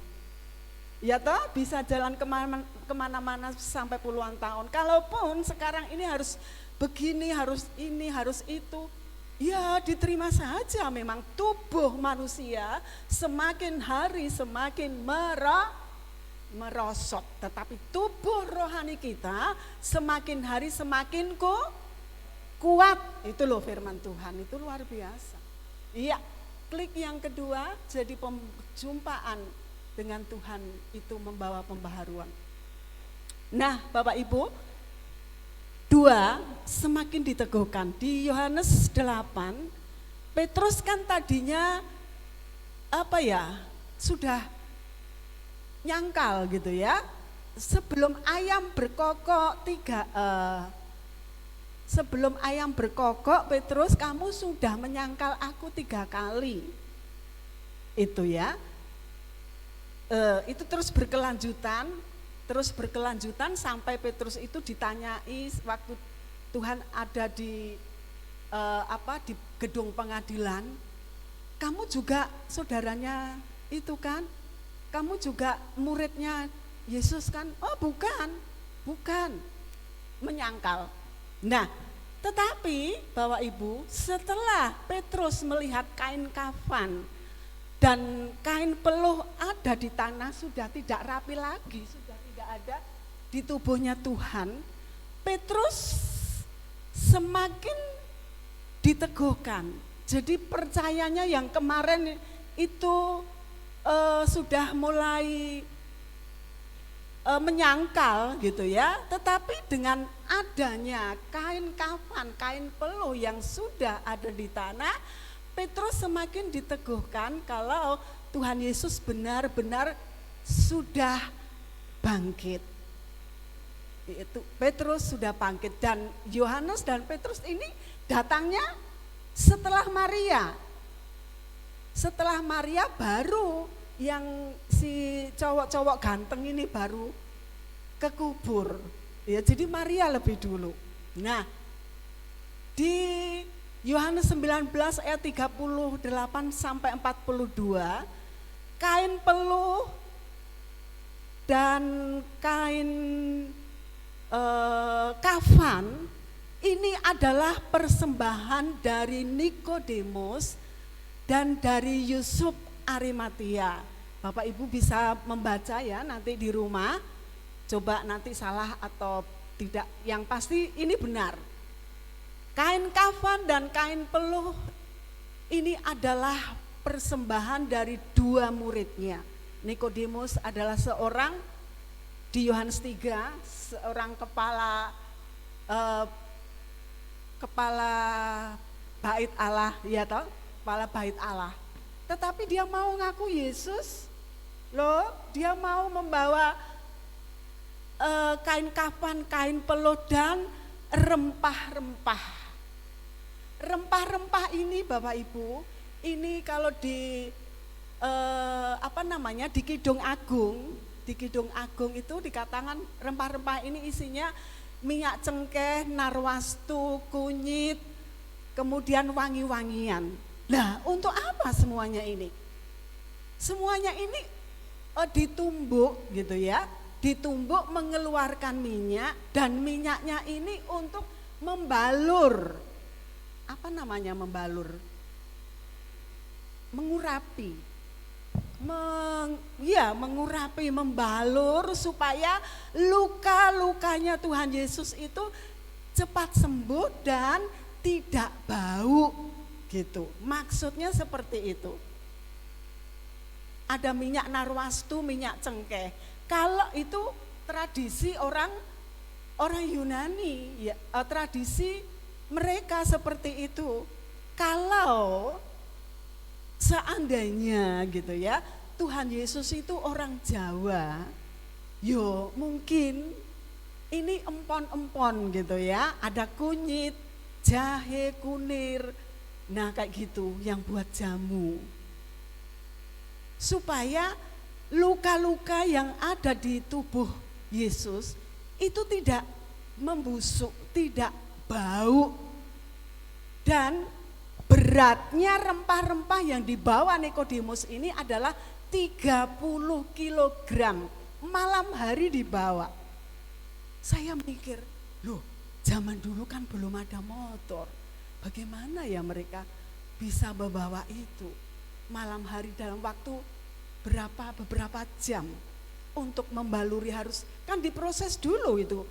Ya toh, bisa jalan kemana-mana sampai puluhan tahun. Kalaupun sekarang ini harus begini, harus ini, harus itu, ya diterima saja. Memang tubuh manusia semakin hari semakin merosot. Tetapi tubuh rohani kita semakin hari semakin kuat. Itu loh firman Tuhan, itu luar biasa. Iya, klik yang kedua, jadi perjumpaan dengan Tuhan itu membawa pembaharuan. Nah Bapak Ibu, 2, semakin diteguhkan. Di Yohanes 8, Petrus kan tadinya sudah nyangkal gitu ya. Sebelum ayam berkokok, Petrus, kamu sudah menyangkal aku 3 kali. Itu ya. Itu terus berkelanjutan sampai Petrus itu ditanyai waktu Tuhan ada di gedung pengadilan. Kamu juga saudaranya itu kan? Kamu juga muridnya Yesus kan? Oh bukan, menyangkal. Nah, tetapi Bapak Ibu, setelah Petrus melihat kain kafan dan kain peluh ada di tanah, sudah tidak rapi lagi, sudah tidak ada di tubuhnya Tuhan, Petrus semakin diteguhkan. Jadi percayanya yang kemarin itu sudah mulai menyangkal gitu ya, tetapi dengan adanya kain kafan, kain peluh yang sudah ada di tanah, Petrus semakin diteguhkan kalau Tuhan Yesus benar-benar sudah bangkit. Itu Petrus sudah bangkit, dan Yohanes dan Petrus ini datangnya setelah Maria. Setelah Maria baru yang si cowok-cowok ganteng ini baru kekubur. Ya, jadi Maria lebih dulu. Nah, di Yohanes 19 ayat 38 sampai 42, kain peluh dan kain kafan ini adalah persembahan dari Nikodemus dan dari Yusuf Arimatia. Bapak Ibu bisa membaca ya nanti di rumah, coba nanti salah atau tidak, yang pasti ini benar. Kain kafan dan kain peluh ini adalah persembahan dari dua muridnya. Nikodemus adalah seorang, di Yohanes 3, seorang kepala bait Allah, ya toh, kepala bait Allah. Tetapi dia mau ngaku Yesus, loh, dia mau membawa kain kafan, kain peluh dan rempah-rempah. Rempah-rempah ini Bapak Ibu, ini kalau di di Kidung Agung, itu dikatakan rempah-rempah ini isinya minyak cengkeh, narwastu, kunyit, kemudian wangi-wangian. Nah, untuk apa semuanya ini? Semuanya ini ditumbuk gitu ya, ditumbuk mengeluarkan minyak, dan minyaknya ini untuk membalur. Apa namanya membalur? Mengurapi. Mengurapi, membalur supaya luka-lukanya Tuhan Yesus itu cepat sembuh dan tidak bau gitu. Maksudnya seperti itu. Ada minyak narwastu, minyak cengkeh. Kalau itu tradisi orang Yunani, ya, tradisi mereka seperti itu. Kalau seandainya gitu ya, Tuhan Yesus itu orang Jawa, yo mungkin ini empon-empon gitu ya, ada kunyit, jahe, kunir, nah kayak gitu yang buat jamu. Supaya luka-luka yang ada di tubuh Yesus itu tidak membusuk, tidak bau. Dan beratnya rempah-rempah yang dibawa Nikodemus ini adalah 30 kilogram, malam hari dibawa. Saya mikir, loh zaman dulu kan belum ada motor, bagaimana ya mereka bisa membawa itu malam hari dalam waktu beberapa jam untuk membaluri, harus kan diproses dulu itu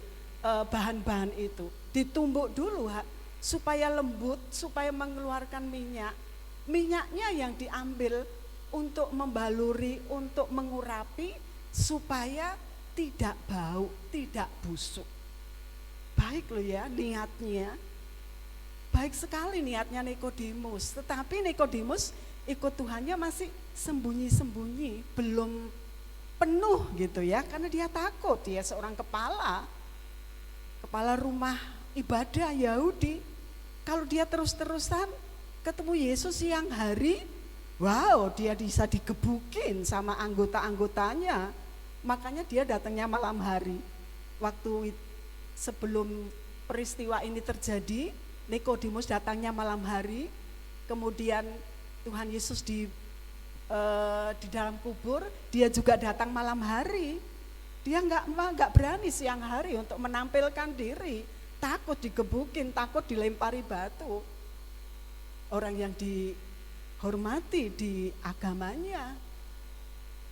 bahan-bahan itu, ditumbuk dulu supaya lembut, supaya mengeluarkan minyak. Minyaknya yang diambil untuk membaluri, untuk mengurapi supaya tidak bau, tidak busuk. Baik loh ya niatnya. Baik sekali niatnya Nikodemus, tetapi Nikodemus ikut Tuhannya masih sembunyi-sembunyi, belum penuh gitu ya, karena dia takut, dia seorang kepala rumah ibadah Yahudi. Kalau dia terus-terusan ketemu Yesus siang hari, wow, dia bisa digebukin sama anggota-anggotanya. Makanya dia datangnya malam hari. Waktu sebelum peristiwa ini terjadi, Nikodemus datangnya malam hari, kemudian Tuhan Yesus di dalam kubur, dia juga datang malam hari. Dia nggak berani siang hari untuk menampilkan diri, takut digebukin, takut dilempari batu. Orang yang dihormati di agamanya.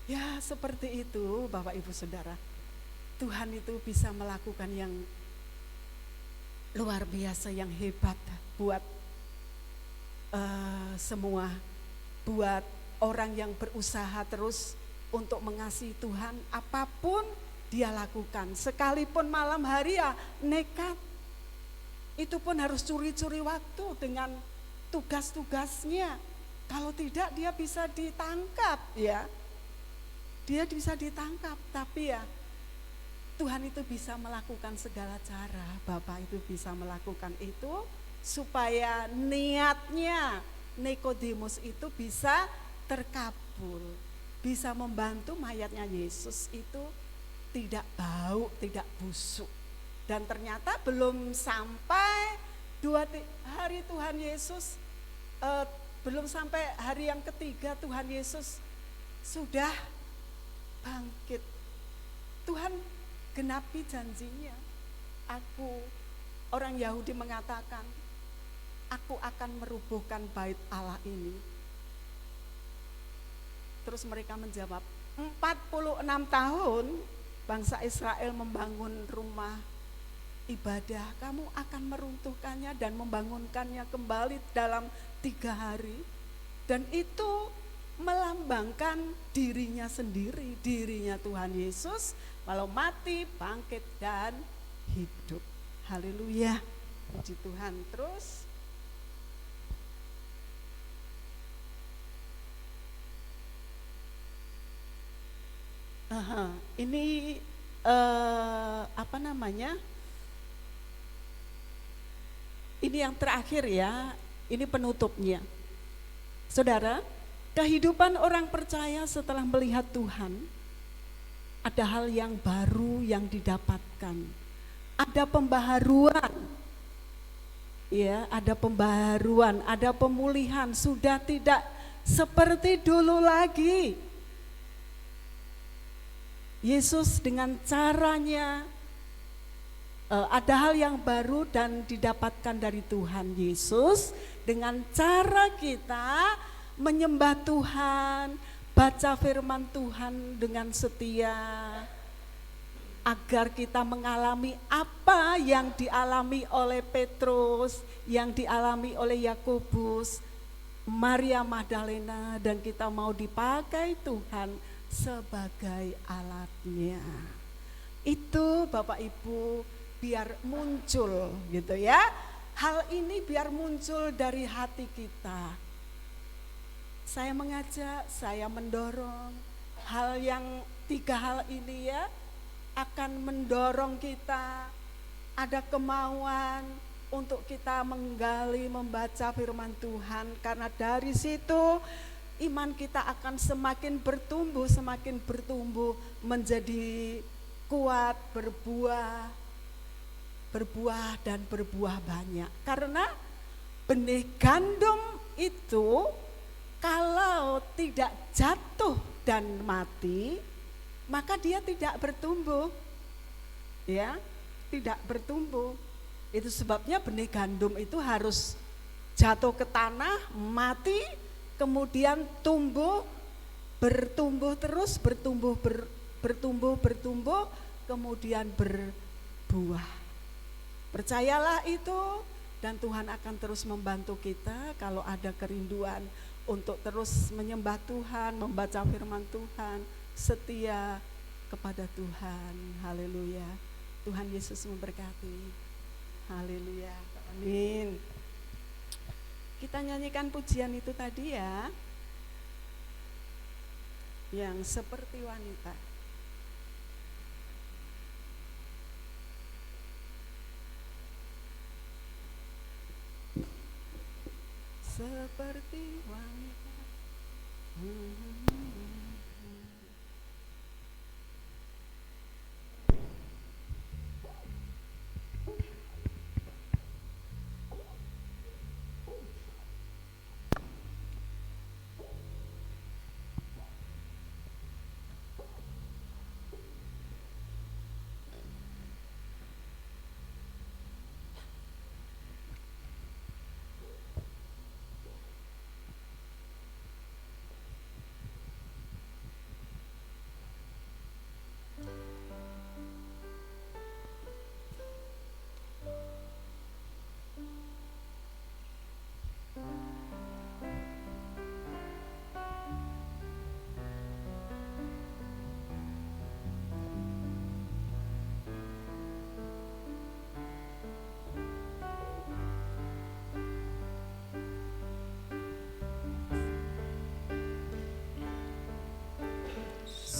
Ya seperti itu Bapak Ibu Saudara. Tuhan itu bisa melakukan yang luar biasa, yang hebat buat semua, buat orang yang berusaha terus untuk mengasihi Tuhan. Apapun dia lakukan, sekalipun malam hari ya nekat, itu pun harus curi-curi waktu dengan tugas-tugasnya. Kalau tidak dia bisa ditangkap ya, dia bisa ditangkap. Tapi ya Tuhan itu bisa melakukan segala cara, Bapa itu bisa melakukan itu supaya niatnya Nikodemus itu bisa terkabul, bisa membantu mayatnya Yesus itu tidak bau, tidak busuk. Dan ternyata belum sampai 2 hari Tuhan Yesus, belum sampai hari yang ketiga Tuhan Yesus sudah bangkit. Tuhan genapi janjinya. orang Yahudi mengatakan, aku akan merubuhkan bait Allah ini. Terus mereka menjawab, 46 tahun bangsa Israel membangun rumah ibadah, kamu akan meruntuhkannya dan membangunkannya kembali dalam 3 hari. Dan itu melambangkan dirinya sendiri, dirinya Tuhan Yesus, walau mati, bangkit, dan hidup. Haleluya, puji Tuhan. Terus ini ini yang terakhir ya, ini penutupnya. Saudara, kehidupan orang percaya setelah melihat Tuhan, ada hal yang baru yang didapatkan. Ada pembaharuan. Ya, ada pembaharuan, ada pemulihan, sudah tidak seperti dulu lagi. Yesus dengan caranya ada hal yang baru dan didapatkan dari Tuhan Yesus dengan cara kita menyembah Tuhan, baca firman Tuhan dengan setia, agar kita mengalami apa yang dialami oleh Petrus, yang dialami oleh Yakobus, Maria Magdalena, dan kita mau dipakai Tuhan sebagai alatnya. Itu Bapak Ibu biar muncul gitu ya. Hal ini biar muncul dari hati kita. Saya mengajak, saya mendorong hal yang 3 hal ini ya akan mendorong kita ada kemauan untuk kita menggali, membaca firman Tuhan, karena dari situ iman kita akan semakin bertumbuh menjadi kuat, berbuah dan berbuah banyak. Karena benih gandum itu kalau tidak jatuh dan mati, maka dia tidak bertumbuh. Ya, tidak bertumbuh. Itu sebabnya benih gandum itu harus jatuh ke tanah, mati, kemudian bertumbuh terus, bertumbuh, kemudian berbuah. Percayalah itu, dan Tuhan akan terus membantu kita kalau ada kerinduan untuk terus menyembah Tuhan, membaca firman Tuhan, setia kepada Tuhan. Haleluya. Tuhan Yesus memberkati. Haleluya. Amin. Kita nyanyikan pujian itu tadi ya, yang seperti wanita. Seperti wanita.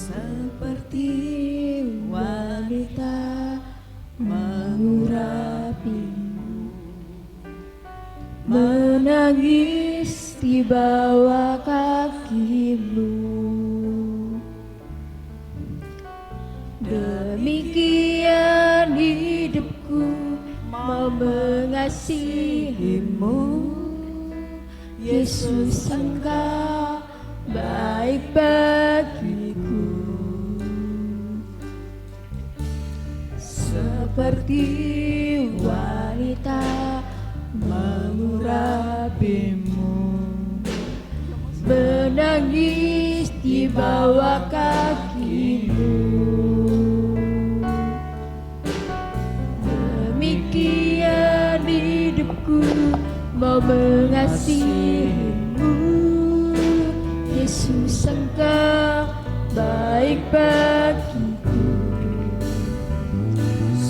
Seperti wanita mengurapimu, menangis di bawah kakimu. Demikian hidupku mau mengasihimu, Yesus Engkau baik bagiku. seperti wanita mengurapimu, menangis di bawah kakimu. Demikian hidupku mau mengasihimu, Yesus Engkau baik bagiku.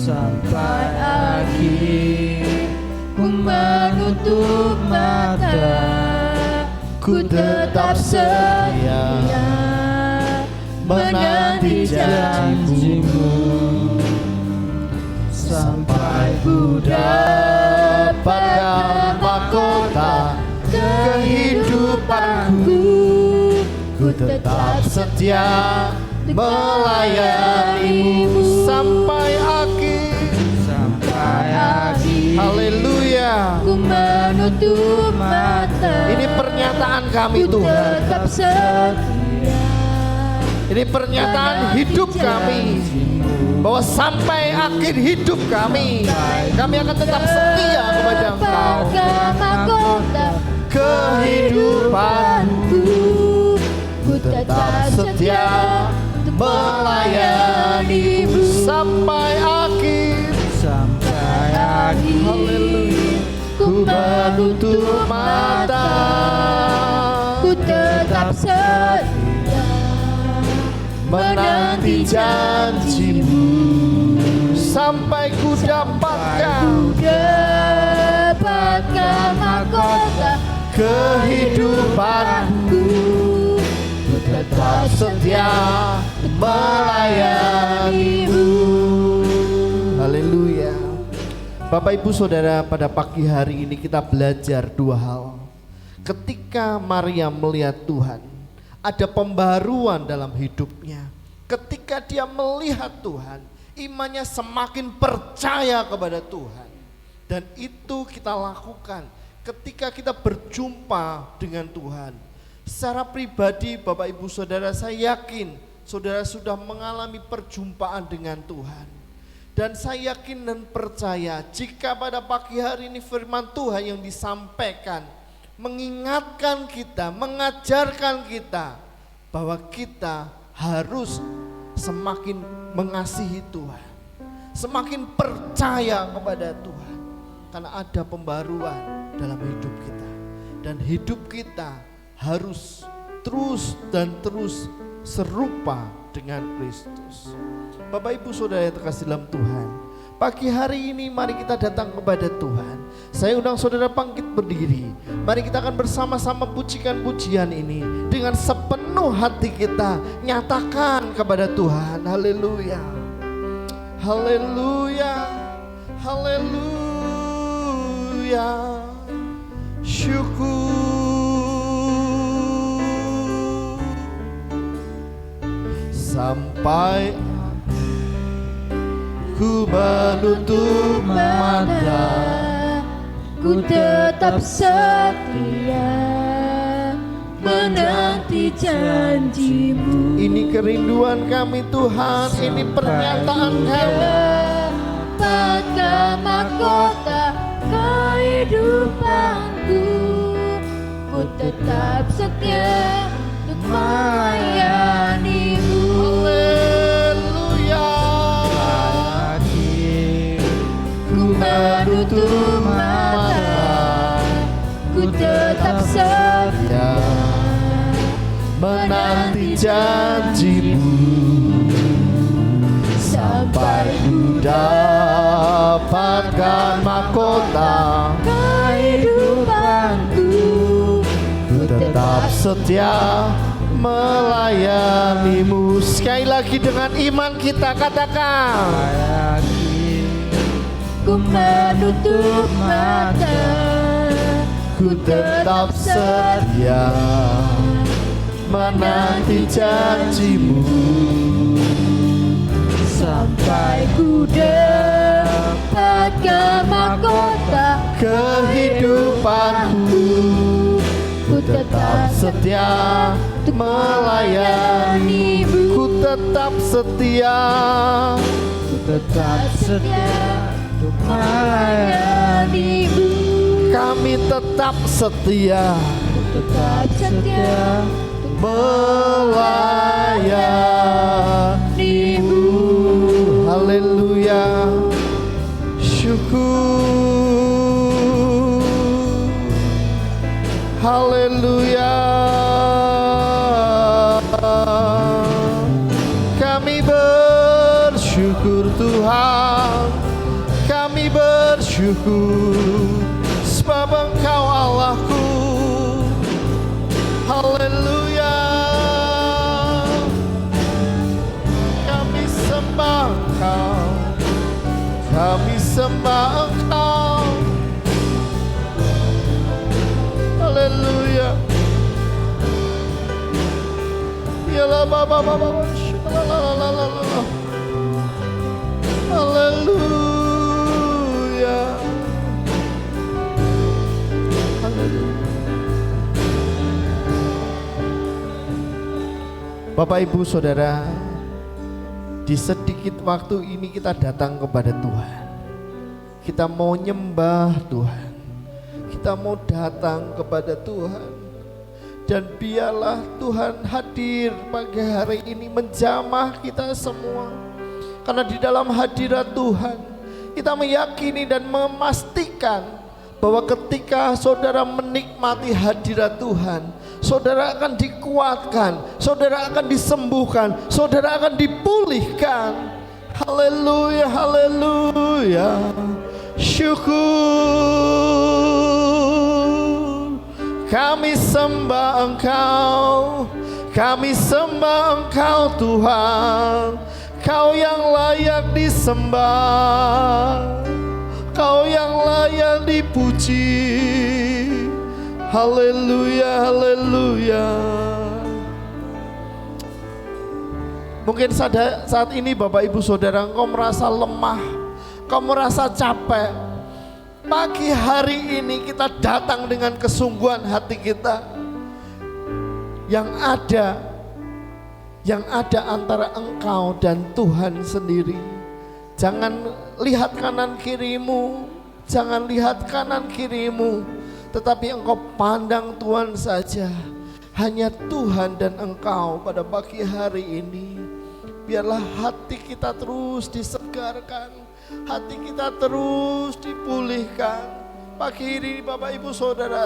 sampai akhir Ku menutup mata, ku tetap setia menanti janjimu, sampai ku dapatkan mahkota kehidupanku. Ku tetap setia melayanimu sampai akhir. sampai akhir. Haleluya. Ku menutup mata, Ini pernyataan kami ku Tuhan. tetap setia. Ini pernyataan hidup kami, bahwa sampai akhir hidup kami akan tetap setia kepada Engkau. Dapatkan mahkota Kehidupanku, ku tetap setia melayanimu sampai akhir. sampai akhir. Haleluya. Ku menutup mata, ku tetap setia menanti janjimu sampai ku dapatkan ku dapatkan mahkota kehidupanku. Ku tetap setia melayanimu. Haleluya. Bapak Ibu Saudara, pada pagi hari ini kita belajar dua hal. Ketika Maria melihat Tuhan, ada pembaruan dalam hidupnya. Ketika dia melihat Tuhan, imannya semakin percaya kepada Tuhan. Dan itu kita lakukan ketika kita berjumpa dengan Tuhan. Secara pribadi Bapak Ibu Saudara, saya yakin saudara sudah mengalami perjumpaan dengan Tuhan. Dan saya yakin dan percaya jika pada pagi hari ini firman Tuhan yang disampaikan mengingatkan kita, mengajarkan kita bahwa kita harus semakin mengasihi Tuhan, semakin percaya kepada Tuhan, karena ada pembaruan dalam hidup kita. Dan hidup kita harus terus dan terus serupa dengan Kristus. Bapak Ibu Saudara yang terkasih dalam Tuhan, pagi hari ini mari kita datang kepada Tuhan. Saya undang saudara bangkit berdiri. Mari kita akan bersama-sama pujikan pujian ini dengan sepenuh hati kita nyatakan kepada Tuhan. Haleluya. Haleluya. Haleluya. Syukur. Sampai ku menutup mata, ku tetap setia menanti janjimu. ini kerinduan kami Tuhan, ini pernyataan kami. Dapatkan mahkota kehidupanku, ku tetap setia untuk melayanimu. Haleluya. Ku menutup mata, ku tetap setia Menanti janjimu sampai ku dapatkan mahkota kehidupanku. ku tetap setia melayanimu. Sekali lagi dengan iman kita katakan, Ku menutup mata, ku tetap setia menanti janjimu sampai ku dapatkan mahkota kehidupanku. Ku tetap setia melayanimu. Ku tetap setia, ku tetap setia untuk melayanimu. Kami tetap setia tetap setia melayanimu. Haleluya. Syukur. Haleluya. Kami bersyukur Tuhan. Kami bersyukur sebab Engkau Allahku. Haleluya. Kami sembah Engkau. Kami sembah Engkau. Haleluya. Yalah baba baba. Haleluya. Bapak Ibu Saudara, di sedikit waktu ini kita datang kepada Tuhan. Kita mau nyembah Tuhan. Kita mau datang kepada Tuhan. Dan biarlah Tuhan hadir pagi hari ini menjamah kita semua. Karena di dalam hadirat Tuhan, kita meyakini dan memastikan bahwa ketika saudara menikmati hadirat Tuhan, saudara akan dikuatkan, saudara akan disembuhkan, saudara akan dipulihkan. Haleluya, haleluya. Syukur. Kami sembah Engkau, kami sembah Engkau Tuhan. Kau yang layak disembah, Kau yang layak dipuji. Haleluya, haleluya. Mungkin saat ini Bapak Ibu Saudara, engkau merasa lemah, kau merasa capek. Pagi hari ini kita datang dengan kesungguhan hati kita. Yang ada antara engkau dan Tuhan sendiri. Jangan lihat kanan kirimu, jangan lihat kanan kirimu, tetapi engkau pandang Tuhan saja. Hanya Tuhan dan engkau pada pagi hari ini. Biarlah hati kita terus disegarkan, hati kita terus dipulihkan. Pagi ini Bapak Ibu Saudara,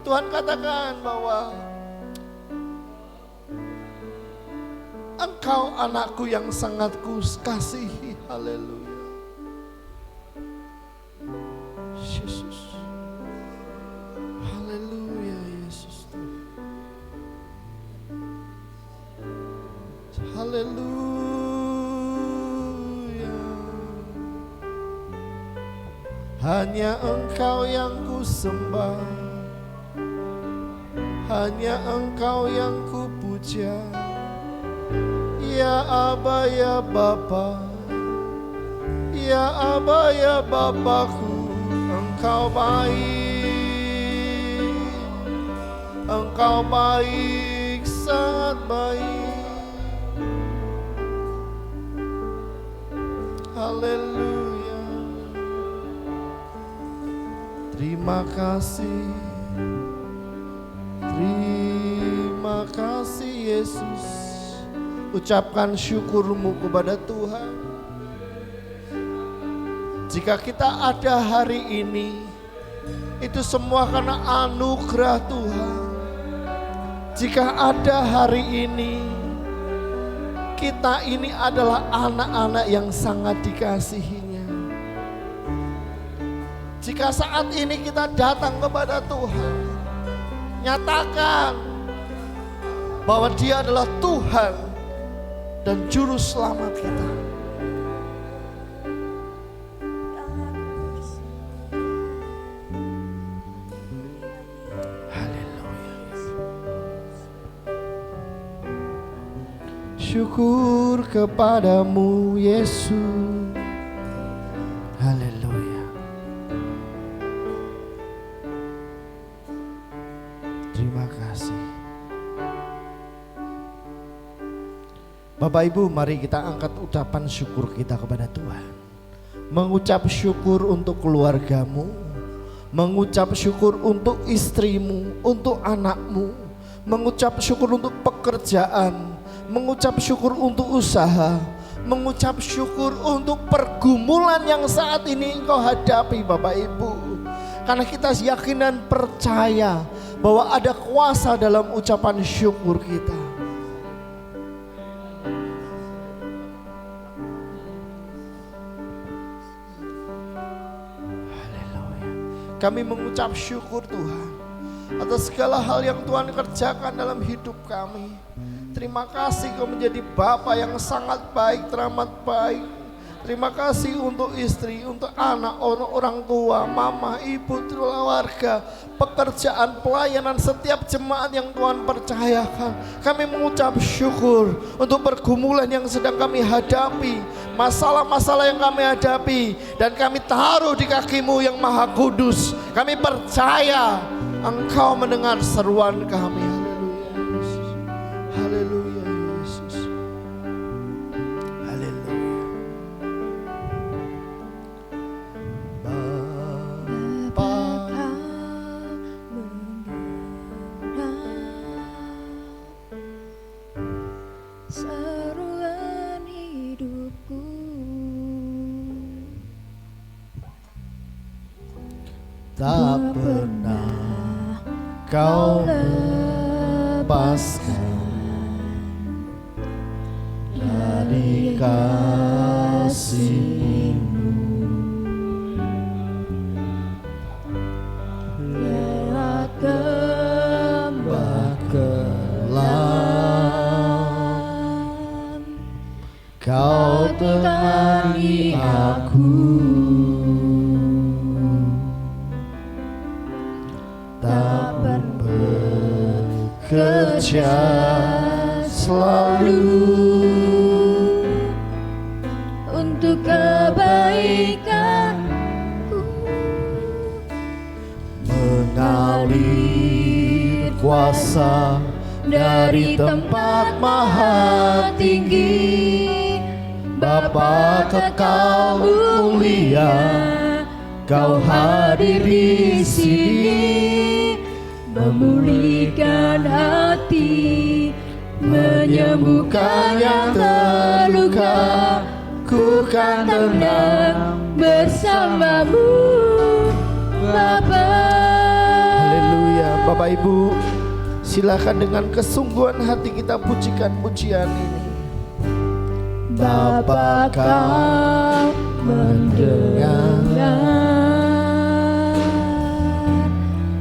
Tuhan katakan bahwa Engkau anakku yang sangat kukasihi. Haleluya. Yesus. Haleluya Yesus. Haleluya. Hanya Engkau yang kusembah, hanya Engkau yang kupuja. Ya Aba ya Bapa, ya Aba ya Bapakku, Engkau baik, Engkau baik, sangat baik. Haleluya. Terima kasih, terima kasih Yesus. Ucapkan syukurmu kepada Tuhan. Jika kita ada hari ini, itu semua karena anugerah Tuhan. Jika ada hari ini, kita ini adalah anak-anak yang sangat dikasihinya. Jika saat ini kita datang kepada Tuhan, nyatakan bahwa Dia adalah Tuhan dan juru selamat kita. Haleluya. Syukur kepadamu Yesus. Haleluya. Terima kasih. Bapak Ibu, mari kita angkat ucapan syukur kita kepada Tuhan. Mengucap syukur untuk keluargamu, mengucap syukur untuk istrimu, untuk anakmu, mengucap syukur untuk pekerjaan, mengucap syukur untuk usaha, mengucap syukur untuk pergumulan yang saat ini engkau hadapi Bapak Ibu. Karena kita yakin dan percaya bahwa ada kuasa dalam ucapan syukur kita. Haleluya. Kami mengucap syukur Tuhan atas segala hal yang Tuhan kerjakan dalam hidup kami. Terima kasih Kau menjadi Bapa yang sangat baik, teramat baik. Terima kasih untuk istri, untuk anak, orang tua, mama, ibu, keluarga, pekerjaan, pelayanan, setiap jemaat yang Tuhan percayakan. Kami mengucap syukur untuk pergumulan yang sedang kami hadapi, masalah-masalah yang kami hadapi, dan kami taruh di kaki-Mu yang Maha Kudus. Kami percaya Engkau mendengar seruan kami. Haleluya Yesus. Haleluya. Bapa, seruan hidupku, tak pernah Kau lepaskan dari kasih-Mu. lewat gembala Kelam Kau temani aku, tak bekerja selalu untuk kebaikanku, mengalir kuasa dari tempat maha tinggi. Bapa kekal mulia, Kau hadir di sini, memulihkan hati, menyembuhkan yang terluka. Ku kan tenang bersama-Mu, Bapa. Haleluya. Bapak Ibu, silakan dengan kesungguhan hati kita pujikan pujian ini. Bapa, Kau mendengar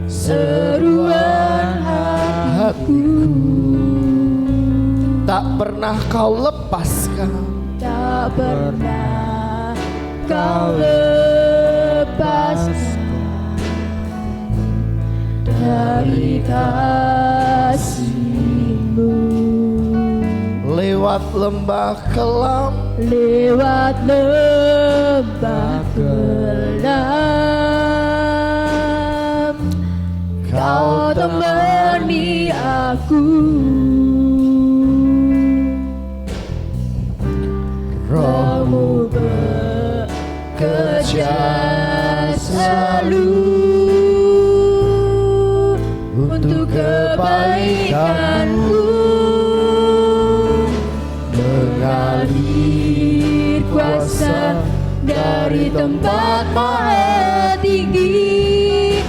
seruan hatiku, tak pernah Kau lepaskan, tak pernah Kau lepaskan dari kasih-Mu. lewat lembah kelam, lewat lembah kelam, Kau temani aku. Roh-Mu bekerja selalu untuk kebaikanku, mengalir kuasa dari tempat maha tinggi.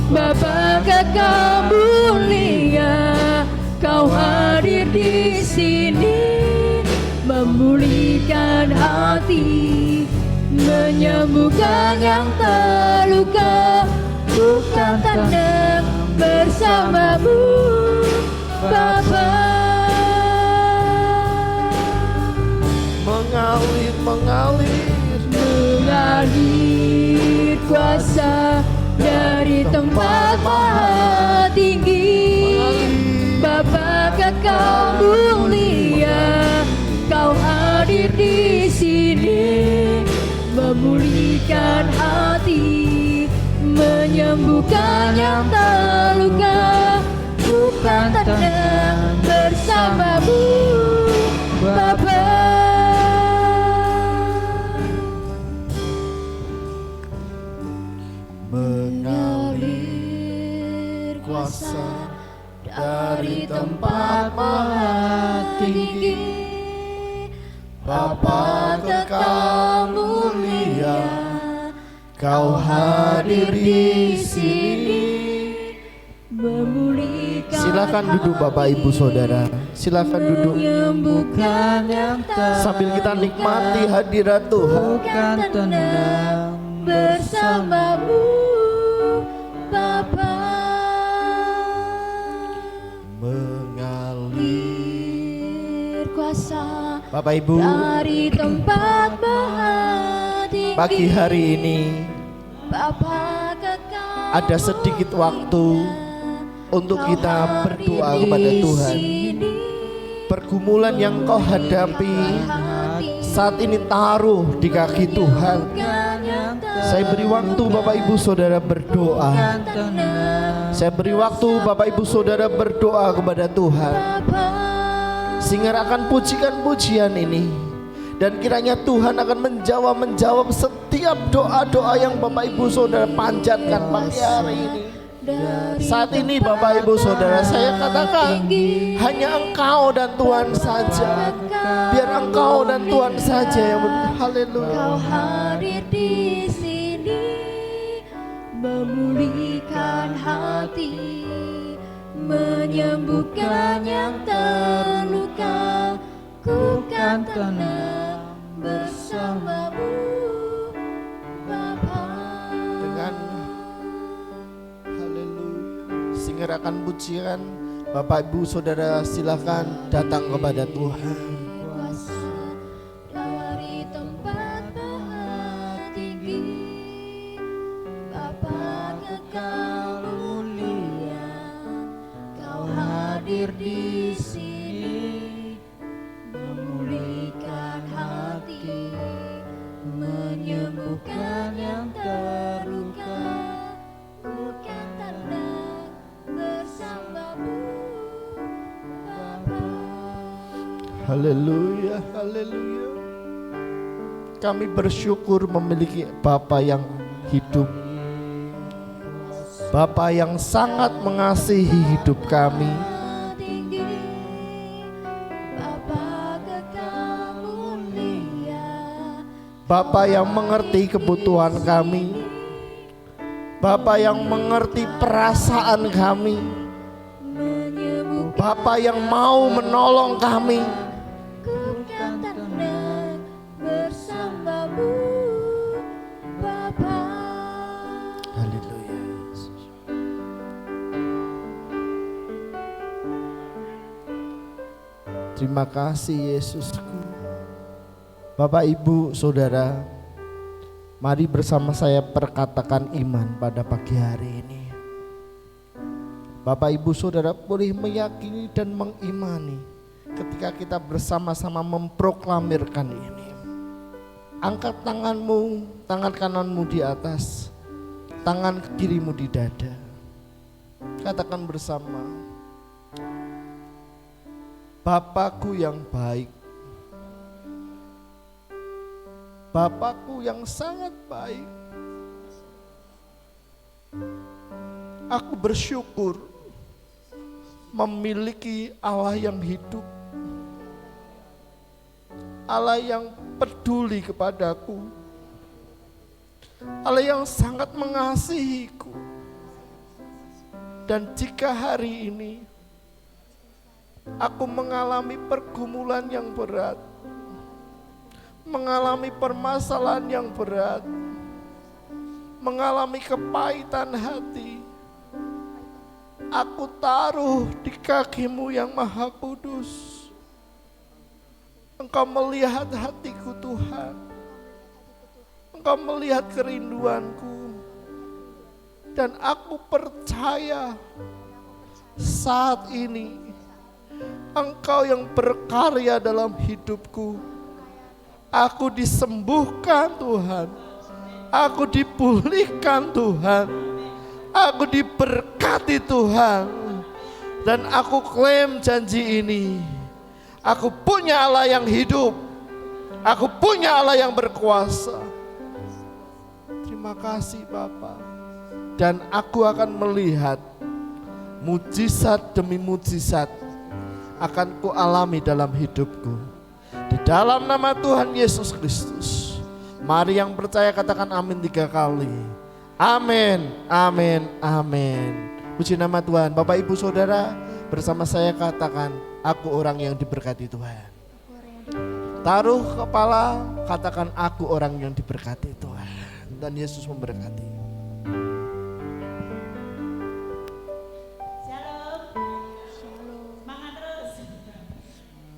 Bapa kekal mulia, Kau hadir di sini, memulihkan hati, menyembuhkan yang terluka. Bukan tenang bersama-Mu, Bapa. Mengalir kuasa dari tempat maha tinggi. Bapa kekal mulia, Kau hadir di sini, memulihkan hati, menyembuhkan yang terluka. Bukan tenang bersama-Mu, Bapa. Mengalir kuasa dari tempat maha tinggi, Bapa kekal mulia, Kau hadir di sini. Memulihkan Silakan duduk Bapak Ibu Saudara, silakan duduk menyembuhkan yang sambil kita nikmati hadirat Tuhan. bukan tenang bersamamu Bapa. Mengalir Kuasa Bapak Ibu, dari tempat maha tinggi, pagi hari ini Bapa kekal ada sedikit waktu untuk Kau kita hadir berdoa di kepada Tuhan. sini. Pergumulan yang kau hadapi saat ini taruh di kaki Tuhan. Saya beri waktu Bapak Ibu Saudara berdoa. Saya beri waktu Bapak Ibu Saudara berdoa kepada Tuhan. Singarakan pujikan pujian ini, dan kiranya Tuhan akan menjawab setiap doa-doa yang Bapak Ibu Saudara panjatkan pagi hari ini. Saat ini Bapak Ibu Saudara, saya katakan hanya Engkau dan Tuhan saja. Biar Engkau dan Tuhan saja yang haleluya. Kau hadir di sini, memulihkan hati, menyembuhkan yang terluka. Ku kan tenang bersamamu Bapa. Dengan haleluya, singarakan pujian, Bapak Ibu Saudara silakan datang kepada Tuhan. Kuasa dari tempat maha tinggi, Bapa kekal mulia, Kau hadir di sini, memulihkan hati, menyembuhkan yang terluka. Bukan tenang bersamamu Bapa. Haleluya, haleluya. Kami bersyukur memiliki Bapa yang hidup, Bapa yang sangat mengasihi hidup kami, Tinggi, Bapa kekal mulia, Bapa yang mengerti kebutuhan kami, Bapa yang mengerti perasaan kami, menyembuhkan Bapa yang mau menolong kami. bukan tenang bersamamu Bapa. Haleluya. Terima kasih Yesusku. Bapak Ibu Saudara, mari bersama saya perkatakan iman pada pagi hari ini. Bapak Ibu Saudara boleh meyakini dan mengimani ketika kita bersama-sama memproklamirkan ini. Angkat tanganmu, tangan kananmu di atas, tangan kirimu di dada. Katakan bersama, Bapakku yang baik, Bapakku yang sangat baik, aku bersyukur memiliki Allah yang hidup, Allah yang peduli kepadaku, Allah yang sangat mengasihiku. Dan jika hari ini aku mengalami pergumulan yang berat, mengalami permasalahan yang berat, mengalami kepahitan hati, aku taruh di kaki-Mu yang Maha Kudus. Engkau melihat hatiku Tuhan, Engkau melihat kerinduanku, dan aku percaya saat ini Engkau yang berkarya dalam hidupku. Aku disembuhkan Tuhan, aku dipulihkan Tuhan, aku diberkati Tuhan. Dan aku klaim janji ini, Aku punya Allah yang hidup. Aku punya Allah yang berkuasa. Terima kasih Bapa. Dan aku akan melihat mujizat demi mujizat akan kualami dalam hidupku. Di dalam nama Tuhan Yesus Kristus. Mari yang percaya katakan amin 3 kali. Amin, amin, amin. Puji nama Tuhan. Bapak Ibu Saudara, bersama saya katakan, aku orang yang diberkati Tuhan. Taruh kepala, katakan aku orang yang diberkati Tuhan. Dan Yesus memberkati. Semangat terus.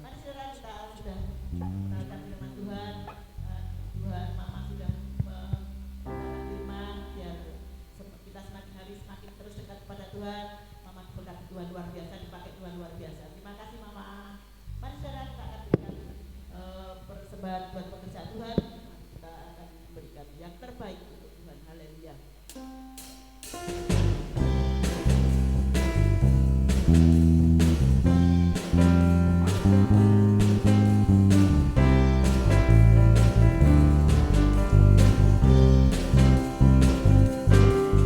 Mari saudara kita sudah mendengarkan firman Tuhan. Tuhan Mama sudah mendengarkan firman biar kita semakin hari semakin terus dekat kepada Tuhan. Mama diberkati Tuhan luar biasa, dipakai Tuhan luar biasa. Terima kasih Mama. Mari saudara kita akan berikan persembahan buat pekerjaan Tuhan. Kita akan memberikan yang terbaik untuk Tuhan. Haleluya.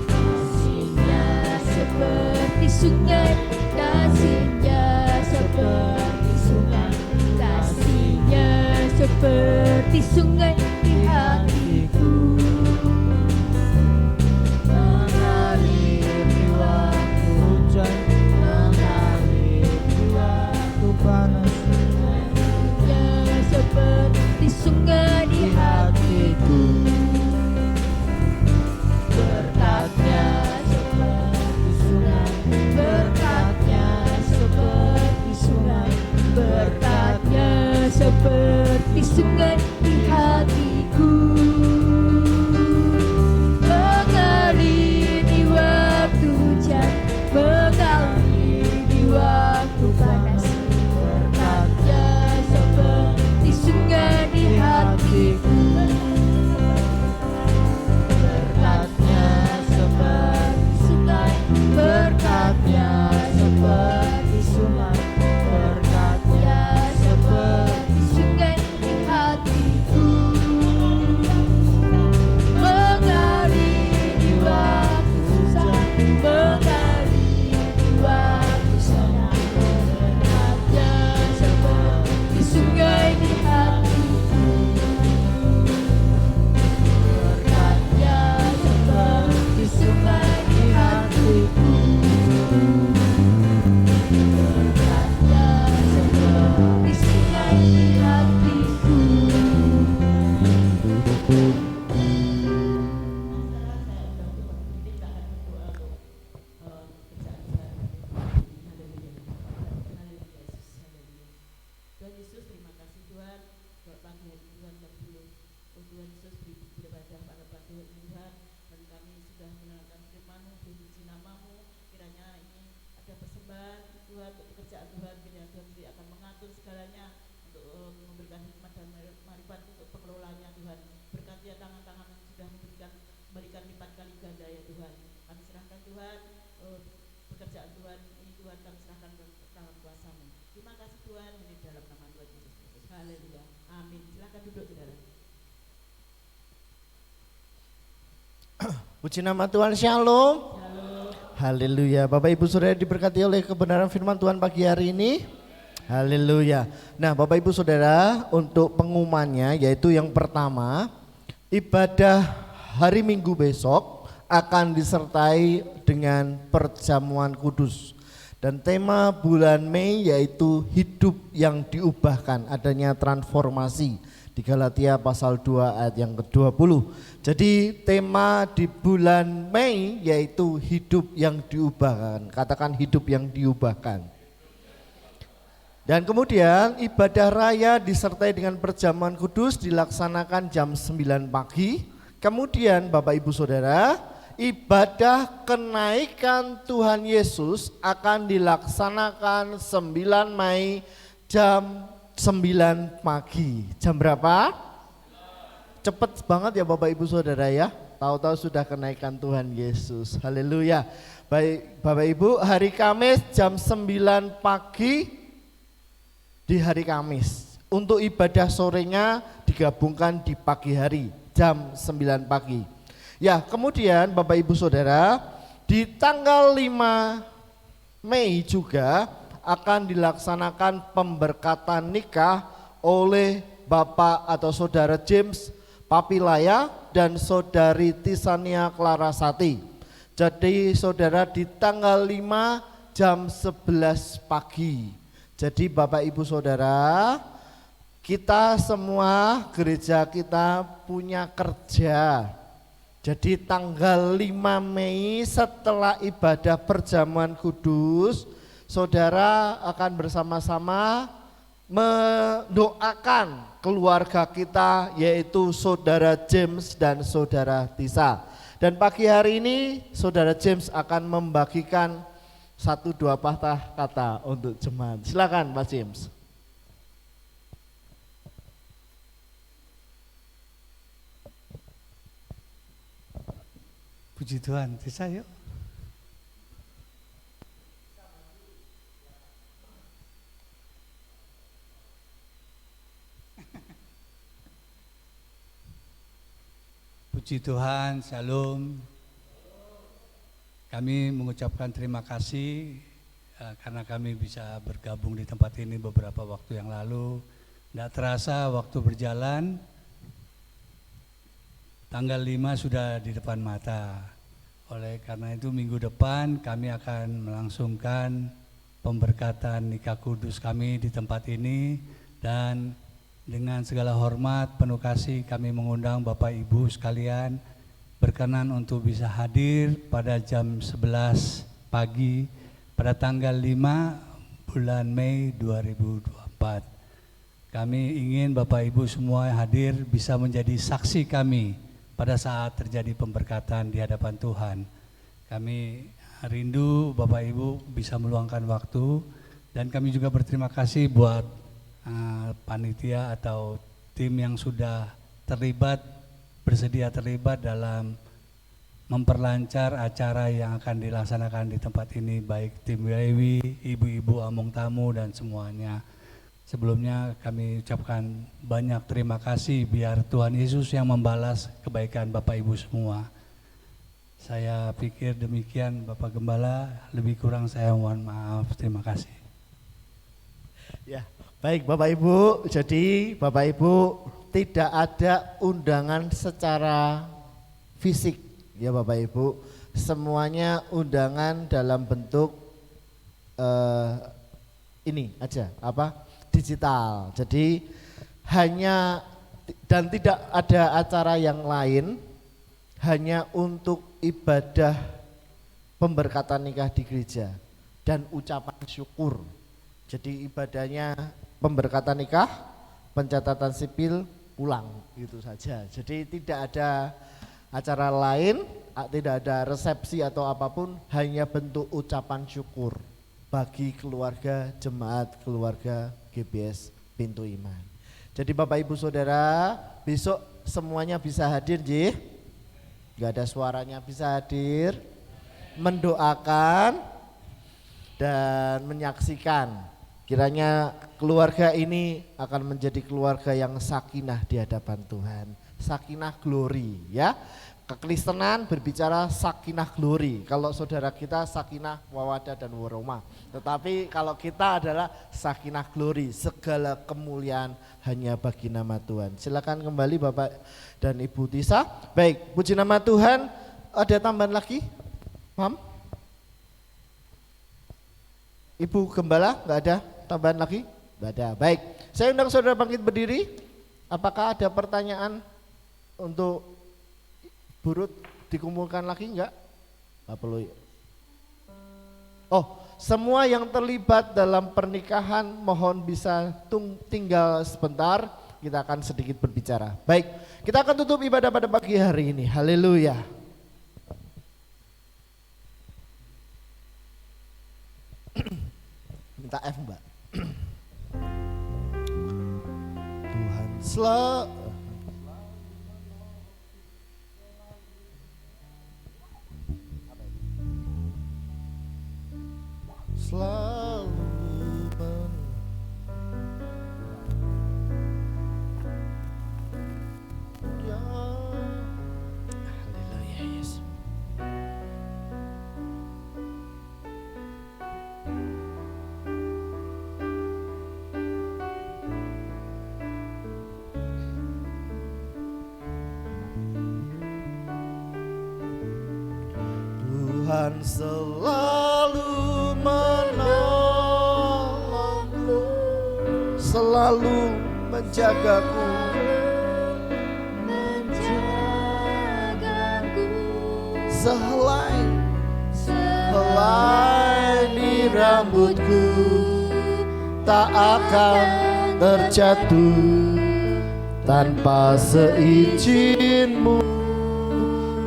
Kasihnya seperti sungai, kasihnya seperti sungai, kasihnya seperti sungai di hatiku. Mengalir di waktu hujan, mengalir di waktu panas. Kasihnya seperti sungai di hatiku. Berkatnya seperti sungai, berkatnya seperti sungai, berkatnya seperti sungai di hatiku. Mengalir di waktu hujan, mengalir di waktu panas. Berkatnya seperti sungai di hatiku. Berkatnya seperti sungai, berkatnya seperti sungai, berkatnya seperti sungai di hatiku. Mengalir di waktu susah, mengalir di waktu senang, berkatnya seperti sungai di hatiku. Berkatnya seperti sungai di hatiku. Berkatnya seperti sungai di hatiku. Tuhan Yesus, terima kasih Tuhan buat pagi hari Tuhan yang belum. Oh Tuhan Yesus, beribadah pada pagi hari Tuhan. Dan kami sudah mendengarkan firman-Mu, berpuji nama-Mu. Kiranya ini ada persembahan Tuhan untuk pekerjaan Tuhan. Kiranya Tuhan sendiri akan mengatur segalanya untuk memberikan hikmat dan marifat untuk pengelolanya Tuhan. Berkati ya tangan-tangan yang sudah memberikan lipat kali ganda ya Tuhan. Kami serahkan Tuhan pekerjaan Tuhan ini Tuhan kami serahkan ke tangan kuasa-Mu. Terima kasih Tuhan, ini dalam nama Tuhan Yesus Kristus. Haleluya. Amin. Silakan duduk saudara. Puji nama Tuhan, shalom. Haleluya. Bapak Ibu Saudara diberkati oleh kebenaran firman Tuhan pagi hari ini. Haleluya. Nah Bapak Ibu Saudara, untuk pengumumannya yaitu yang pertama, ibadah hari Minggu besok akan disertai dengan perjamuan kudus. Dan tema bulan Mei yaitu hidup yang diubahkan, adanya transformasi di Galatia pasal 2 ayat yang ke-20. Jadi tema di bulan Mei yaitu hidup yang diubahkan. Katakan hidup yang diubahkan. Dan kemudian ibadah raya disertai dengan perjamuan kudus dilaksanakan jam 9 pagi. Kemudian Bapak Ibu Saudara, ibadah kenaikan Tuhan Yesus akan dilaksanakan 9 Mei jam 9 pagi. Jam berapa? Cepet banget ya Bapak Ibu Saudara ya. Tahu-tahu sudah kenaikan Tuhan Yesus. Haleluya. Baik Bapak Ibu, hari Kamis jam 9 pagi di hari Kamis. Untuk ibadah sorenya digabungkan di pagi hari jam 9 pagi. Ya, kemudian Bapak Ibu Saudara, di tanggal 5 Mei juga akan dilaksanakan pemberkatan nikah oleh Bapak atau Saudara James Papilaya dan Saudari Tisania Clarasati. Jadi saudara di tanggal 5 jam 11 pagi. Jadi Bapak Ibu Saudara, kita semua gereja kita punya kerja. Jadi tanggal 5 Mei setelah ibadah perjamuan kudus, saudara akan bersama-sama mendoakan keluarga kita, yaitu Saudara James dan Saudara Tisa. Dan pagi hari ini Saudara James akan membagikan 1-2 patah kata untuk jemaat. Silakan Pak James. Puji Tuhan, Tisa yuk. Puji Tuhan, Shalom. Kami mengucapkan terima kasih karena kami bisa bergabung di tempat ini beberapa waktu yang lalu. Tidak terasa waktu berjalan, tanggal 5 sudah di depan mata. Oleh karena itu minggu depan kami akan melangsungkan pemberkatan nikah kudus kami di tempat ini. Dan dengan segala hormat, penuh kasih kami mengundang Bapak Ibu sekalian berkenan untuk bisa hadir pada jam 11 pagi pada tanggal 5 bulan Mei 2024. Kami ingin Bapak Ibu semua hadir bisa menjadi saksi kami pada saat terjadi pemberkatan di hadapan Tuhan. Kami rindu Bapak Ibu bisa meluangkan waktu, dan kami juga berterima kasih buat panitia atau tim yang sudah bersedia terlibat dalam memperlancar acara yang akan dilaksanakan di tempat ini, baik tim Lewi, ibu-ibu among tamu dan semuanya. Sebelumnya kami ucapkan banyak terima kasih, biar Tuhan Yesus yang membalas kebaikan Bapak Ibu semua. Saya pikir demikian Bapak Gembala, lebih kurang saya mohon maaf, terima kasih. Ya, baik Bapak Ibu, jadi Bapak Ibu tidak ada undangan secara fisik ya Bapak Ibu, semuanya undangan dalam bentuk ini aja, digital. Jadi hanya dan tidak ada acara yang lain, hanya untuk ibadah pemberkatan nikah di gereja dan ucapan syukur. Jadi ibadahnya pemberkatan nikah, pencatatan sipil, pulang, gitu saja. Jadi tidak ada acara lain, tidak ada resepsi atau apapun, hanya bentuk ucapan syukur bagi keluarga jemaat, keluarga GBS Pintu Iman. Jadi Bapak Ibu Saudara, besok semuanya bisa hadir, Jih? Gak ada suaranya, bisa hadir, mendoakan dan menyaksikan. Kiranya keluarga ini akan menjadi keluarga yang sakinah di hadapan Tuhan. Sakinah glory ya. Kekristenan berbicara sakinah glory. Kalau saudara kita sakinah mawaddah dan warahmah. Tetapi kalau kita adalah sakinah glory. Segala kemuliaan hanya bagi nama Tuhan. Silakan kembali Bapak dan Ibu Tisa. Baik, puji nama Tuhan. Ada tambahan lagi? Mam? Ibu Gembala, enggak ada tambahan lagi? Enggak ada. Baik, saya undang saudara bangkit berdiri. Apakah ada pertanyaan untuk Burut dikumpulkan lagi enggak? Enggak perlu. Oh, semua yang terlibat dalam pernikahan mohon bisa tinggal sebentar, kita akan sedikit berbicara. Baik, kita akan tutup ibadah pada pagi hari ini. Haleluya. Minta F, Mbak. Tuhan selalu selalu Tuhan selalu menolongku, selalu menjagaku. Sehelai di rambutku tak akan terjatuh tanpa seizin-Mu.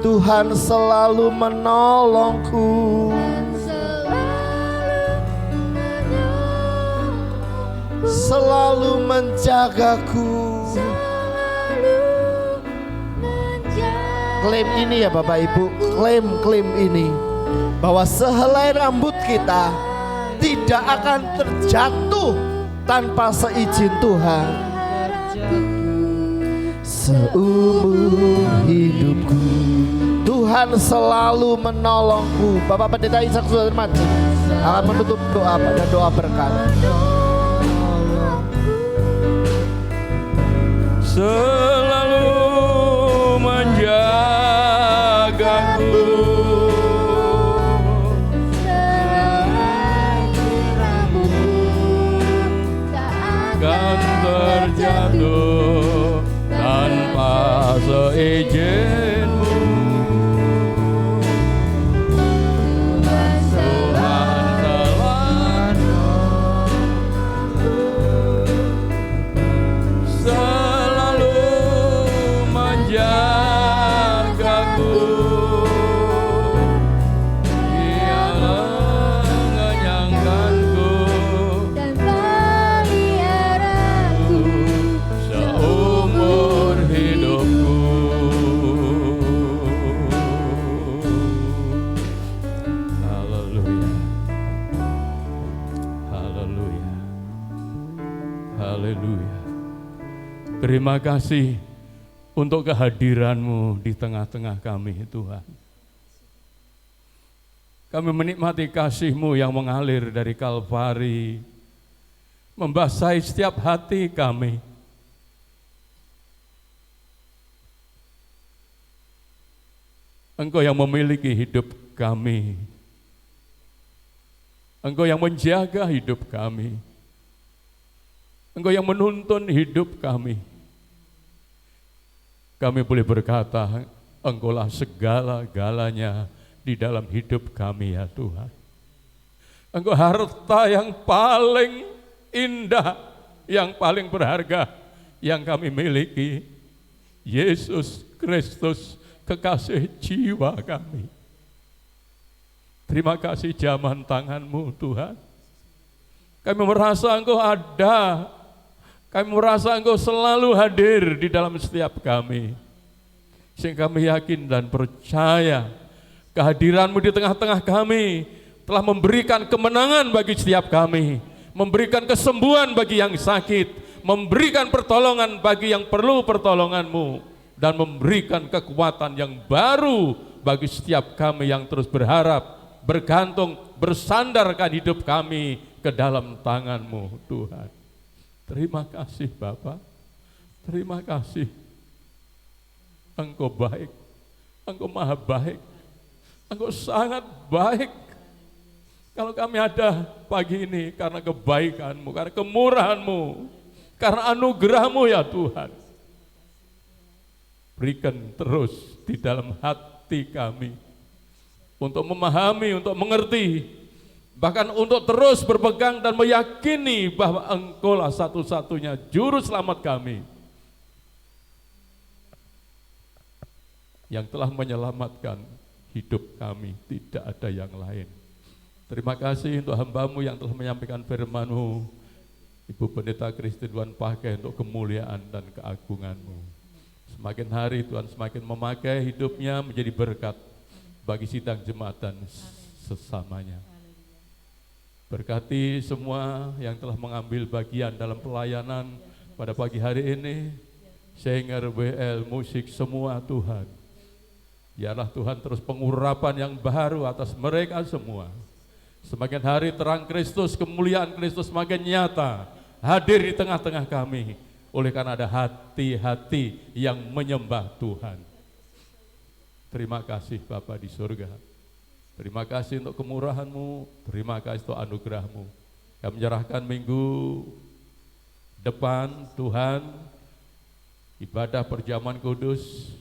Tuhan selalu menolongku, selalu menjagaku. Klaim ini ya Bapak Ibu, klaim ini bahwa sehelai rambut kita tidak akan terjatuh tanpa seizin Tuhan. Seumur hidupku Tuhan selalu menolongku. Bapak Pendeta Ishak Sudarmadi akan menutup doa pada doa berkat. Selalu menjagaku, kan terjatuh tanpa seizin-Mu. Tuhan selalu menjagaku, Dialah mengenyangkanku dan peliharaku seumur hidupku. Haleluya, haleluya, haleluya. Terima kasih untuk kehadiran-Mu di tengah-tengah kami, Tuhan. Kami menikmati kasih-Mu yang mengalir dari Kalvari, membasahi setiap hati kami. Engkau yang memiliki hidup kami. Engkau yang menjaga hidup kami. Engkau yang menuntun hidup kami. Kami boleh berkata, Engkaulah segala-galanya di dalam hidup kami ya Tuhan. Engkau harta yang paling indah, yang paling berharga yang kami miliki. Yesus Kristus, kekasih jiwa kami. Terima kasih jaman tangan-Mu Tuhan. Kami merasa Engkau ada. Kami merasa Engkau selalu hadir di dalam setiap kami. Sehingga kami yakin dan percaya kehadiran-Mu di tengah-tengah kami telah memberikan kemenangan bagi setiap kami, memberikan kesembuhan bagi yang sakit, memberikan pertolongan bagi yang perlu pertolongan-Mu, dan memberikan kekuatan yang baru bagi setiap kami yang terus berharap, bergantung, bersandarkan hidup kami ke dalam tangan-Mu Tuhan. Terima kasih Bapa, terima kasih. Engkau baik, Engkau maha baik, Engkau sangat baik. Kalau kami ada pagi ini karena kebaikan-Mu, karena kemurahan-Mu, karena anugerah-Mu ya Tuhan. Berikan terus di dalam hati kami untuk memahami, untuk mengerti, bahkan untuk terus berpegang dan meyakini bahwa Engkaulah satu-satunya juru selamat kami yang telah menyelamatkan hidup kami, tidak ada yang lain. Terima kasih untuk hamba-Mu yang telah menyampaikan firman-Mu, Ibu Pendeta Kristiduan pakai untuk kemuliaan dan keagungan-Mu. Semakin hari Tuhan semakin memakai hidupnya menjadi berkat bagi sidang jemaat dan sesamanya. Berkati semua yang telah mengambil bagian dalam pelayanan pada pagi hari ini, singer, WL, musik, semua Tuhan. Biarlah Tuhan terus pengurapan yang baru atas mereka semua. Semakin hari terang Kristus, kemuliaan Kristus semakin nyata, hadir di tengah-tengah kami, oleh karena ada hati-hati yang menyembah Tuhan. Terima kasih Bapa di surga. Terima kasih untuk kemurahan-Mu, terima kasih untuk anugerah-Mu. Kami menyerahkan minggu depan Tuhan, ibadah perjamuan kudus,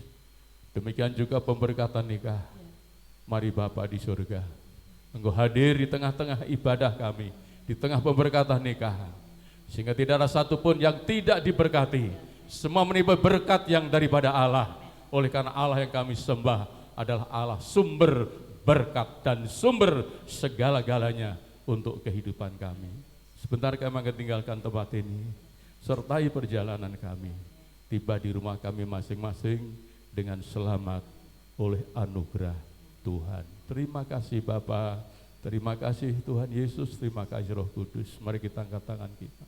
demikian juga pemberkatan nikah. Mari Bapa di surga, Engkau hadir di tengah-tengah ibadah kami, di tengah pemberkatan nikah, sehingga tidak ada satupun yang tidak diberkati. Semua menimba berkat yang daripada Allah, oleh karena Allah yang kami sembah adalah Allah sumber berkat dan sumber segala-galanya untuk kehidupan kami. Sebentar kami akan tinggalkan tempat ini, sertai perjalanan kami, tiba di rumah kami masing-masing dengan selamat oleh anugerah Tuhan. Terima kasih Bapa, terima kasih Tuhan Yesus, terima kasih Roh Kudus. Mari kita angkat tangan kita.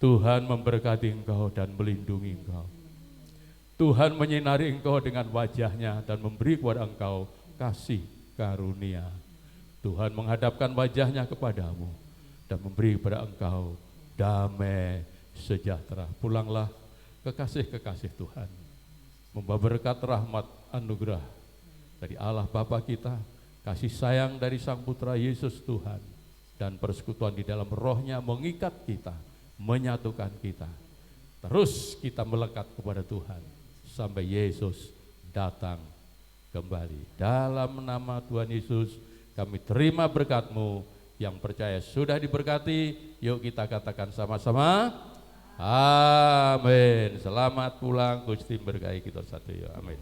Tuhan memberkati engkau dan melindungi engkau. Tuhan menyinari engkau dengan wajahnya dan memberi kepada engkau kasih karunia. Tuhan menghadapkan wajahnya kepadamu dan memberi kepada engkau damai sejahtera. Pulanglah kekasih-kekasih Tuhan, membawa berkat rahmat anugerah dari Allah Bapa kita, kasih sayang dari Sang Putra Yesus Tuhan, dan persekutuan di dalam rohnya mengikat kita, menyatukan kita. Terus kita melekat kepada Tuhan sampai Yesus datang kembali. Dalam nama Tuhan Yesus kami terima berkat-Mu. Yang percaya sudah diberkati, yuk kita katakan sama-sama amin. Selamat pulang, Gusti berkahi kita satu, yuk amin.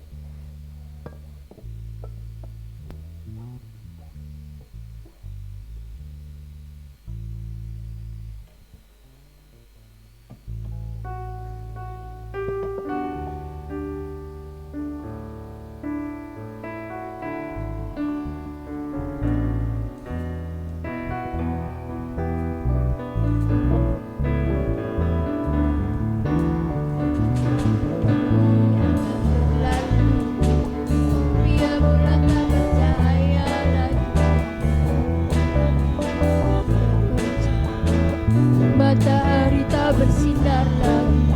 Matahari tak bersinar lagi,